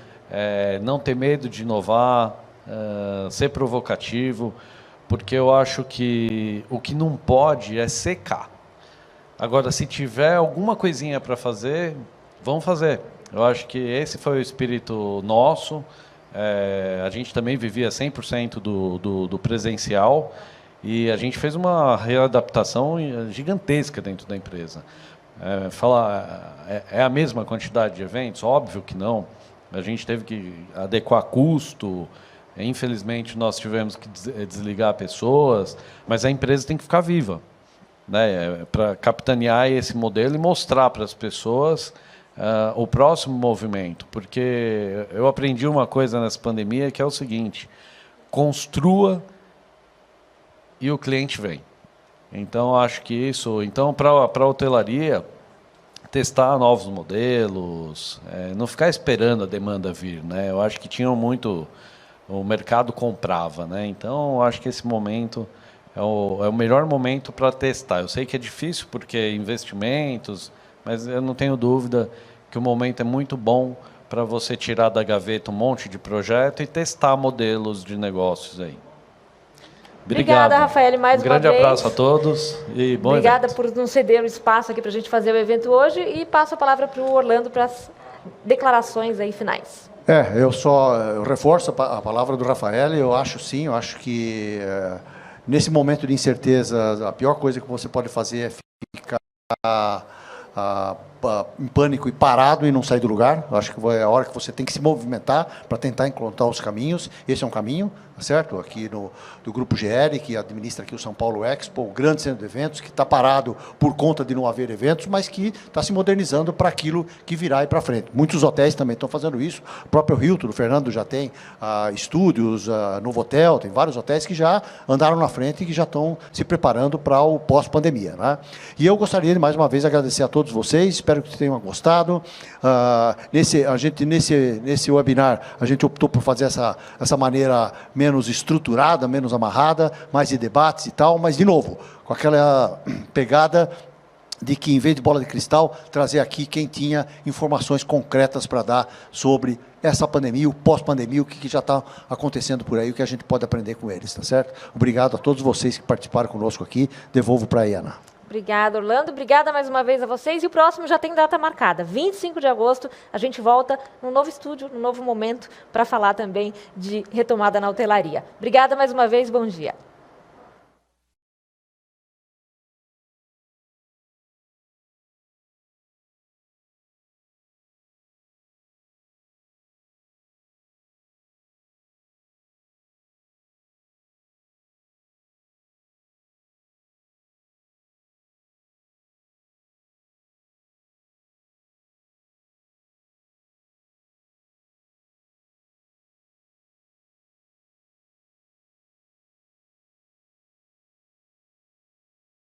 [SPEAKER 7] não ter medo de inovar, ser provocativo, porque eu acho que o que não pode é secar. Agora, se tiver alguma coisinha para fazer, vamos fazer. Eu acho que esse foi o espírito nosso. A gente também vivia 100% do presencial e a gente fez uma readaptação gigantesca dentro da empresa. É a mesma quantidade de eventos? Óbvio que não. A gente teve que adequar custo. Infelizmente, nós tivemos que desligar pessoas, mas a empresa tem que ficar viva, né, para capitanear esse modelo e mostrar para as pessoas o próximo movimento, porque eu aprendi uma coisa nessa pandemia que é o seguinte: construa e o cliente vem. Então, acho que isso... Então, para a hotelaria, testar novos modelos, não ficar esperando a demanda vir, né? Eu acho que tinham muito... O mercado comprava, né? Então, acho que esse momento é o melhor momento para testar. Eu sei que é difícil porque investimentos... Mas eu não tenho dúvida que o momento é muito bom para você tirar da gaveta um monte de projeto e testar modelos de negócios aí.
[SPEAKER 1] Obrigada, Rafael, mais uma vez.
[SPEAKER 7] Um grande abraço a todos e bom
[SPEAKER 1] Obrigada
[SPEAKER 7] evento.
[SPEAKER 1] por nos ceder o espaço aqui para a gente fazer o evento hoje, e passo a palavra para o Orlando para as declarações aí finais.
[SPEAKER 2] Eu reforço a palavra do Rafael. Eu acho que nesse momento de incerteza, a pior coisa que você pode fazer é ficar em pânico e parado e não sair do lugar. Eu acho que é a hora que você tem que se movimentar para tentar encontrar os caminhos. Esse é um caminho, tá certo? Aqui do Grupo GL, que administra aqui o São Paulo Expo, o grande centro de eventos, que está parado por conta de não haver eventos, mas que está se modernizando para aquilo que virá e para frente. Muitos hotéis também estão fazendo isso. O próprio Hilton, o Fernando, já tem estúdios, Novotel, tem vários hotéis que já andaram na frente e que já estão se preparando para o pós-pandemia, né? E eu gostaria de, mais uma vez, agradecer a todos vocês. Espero que tenham gostado. Nesse webinar, a gente optou por fazer essa maneira menos estruturada, menos amarrada, mais de debates e tal, mas, de novo, com aquela pegada de que, em vez de bola de cristal, trazer aqui quem tinha informações concretas para dar sobre essa pandemia, o pós-pandemia, o que já está acontecendo por aí, o que a gente pode aprender com eles, tá certo? Obrigado a todos vocês que participaram conosco aqui. Devolvo para a Ana.
[SPEAKER 1] Obrigada, Orlando. Obrigada mais uma vez a vocês. E o próximo já tem data marcada. 25 de agosto, a gente volta num novo estúdio, num novo momento, para falar também de retomada na hotelaria. Obrigada mais uma vez. Bom dia.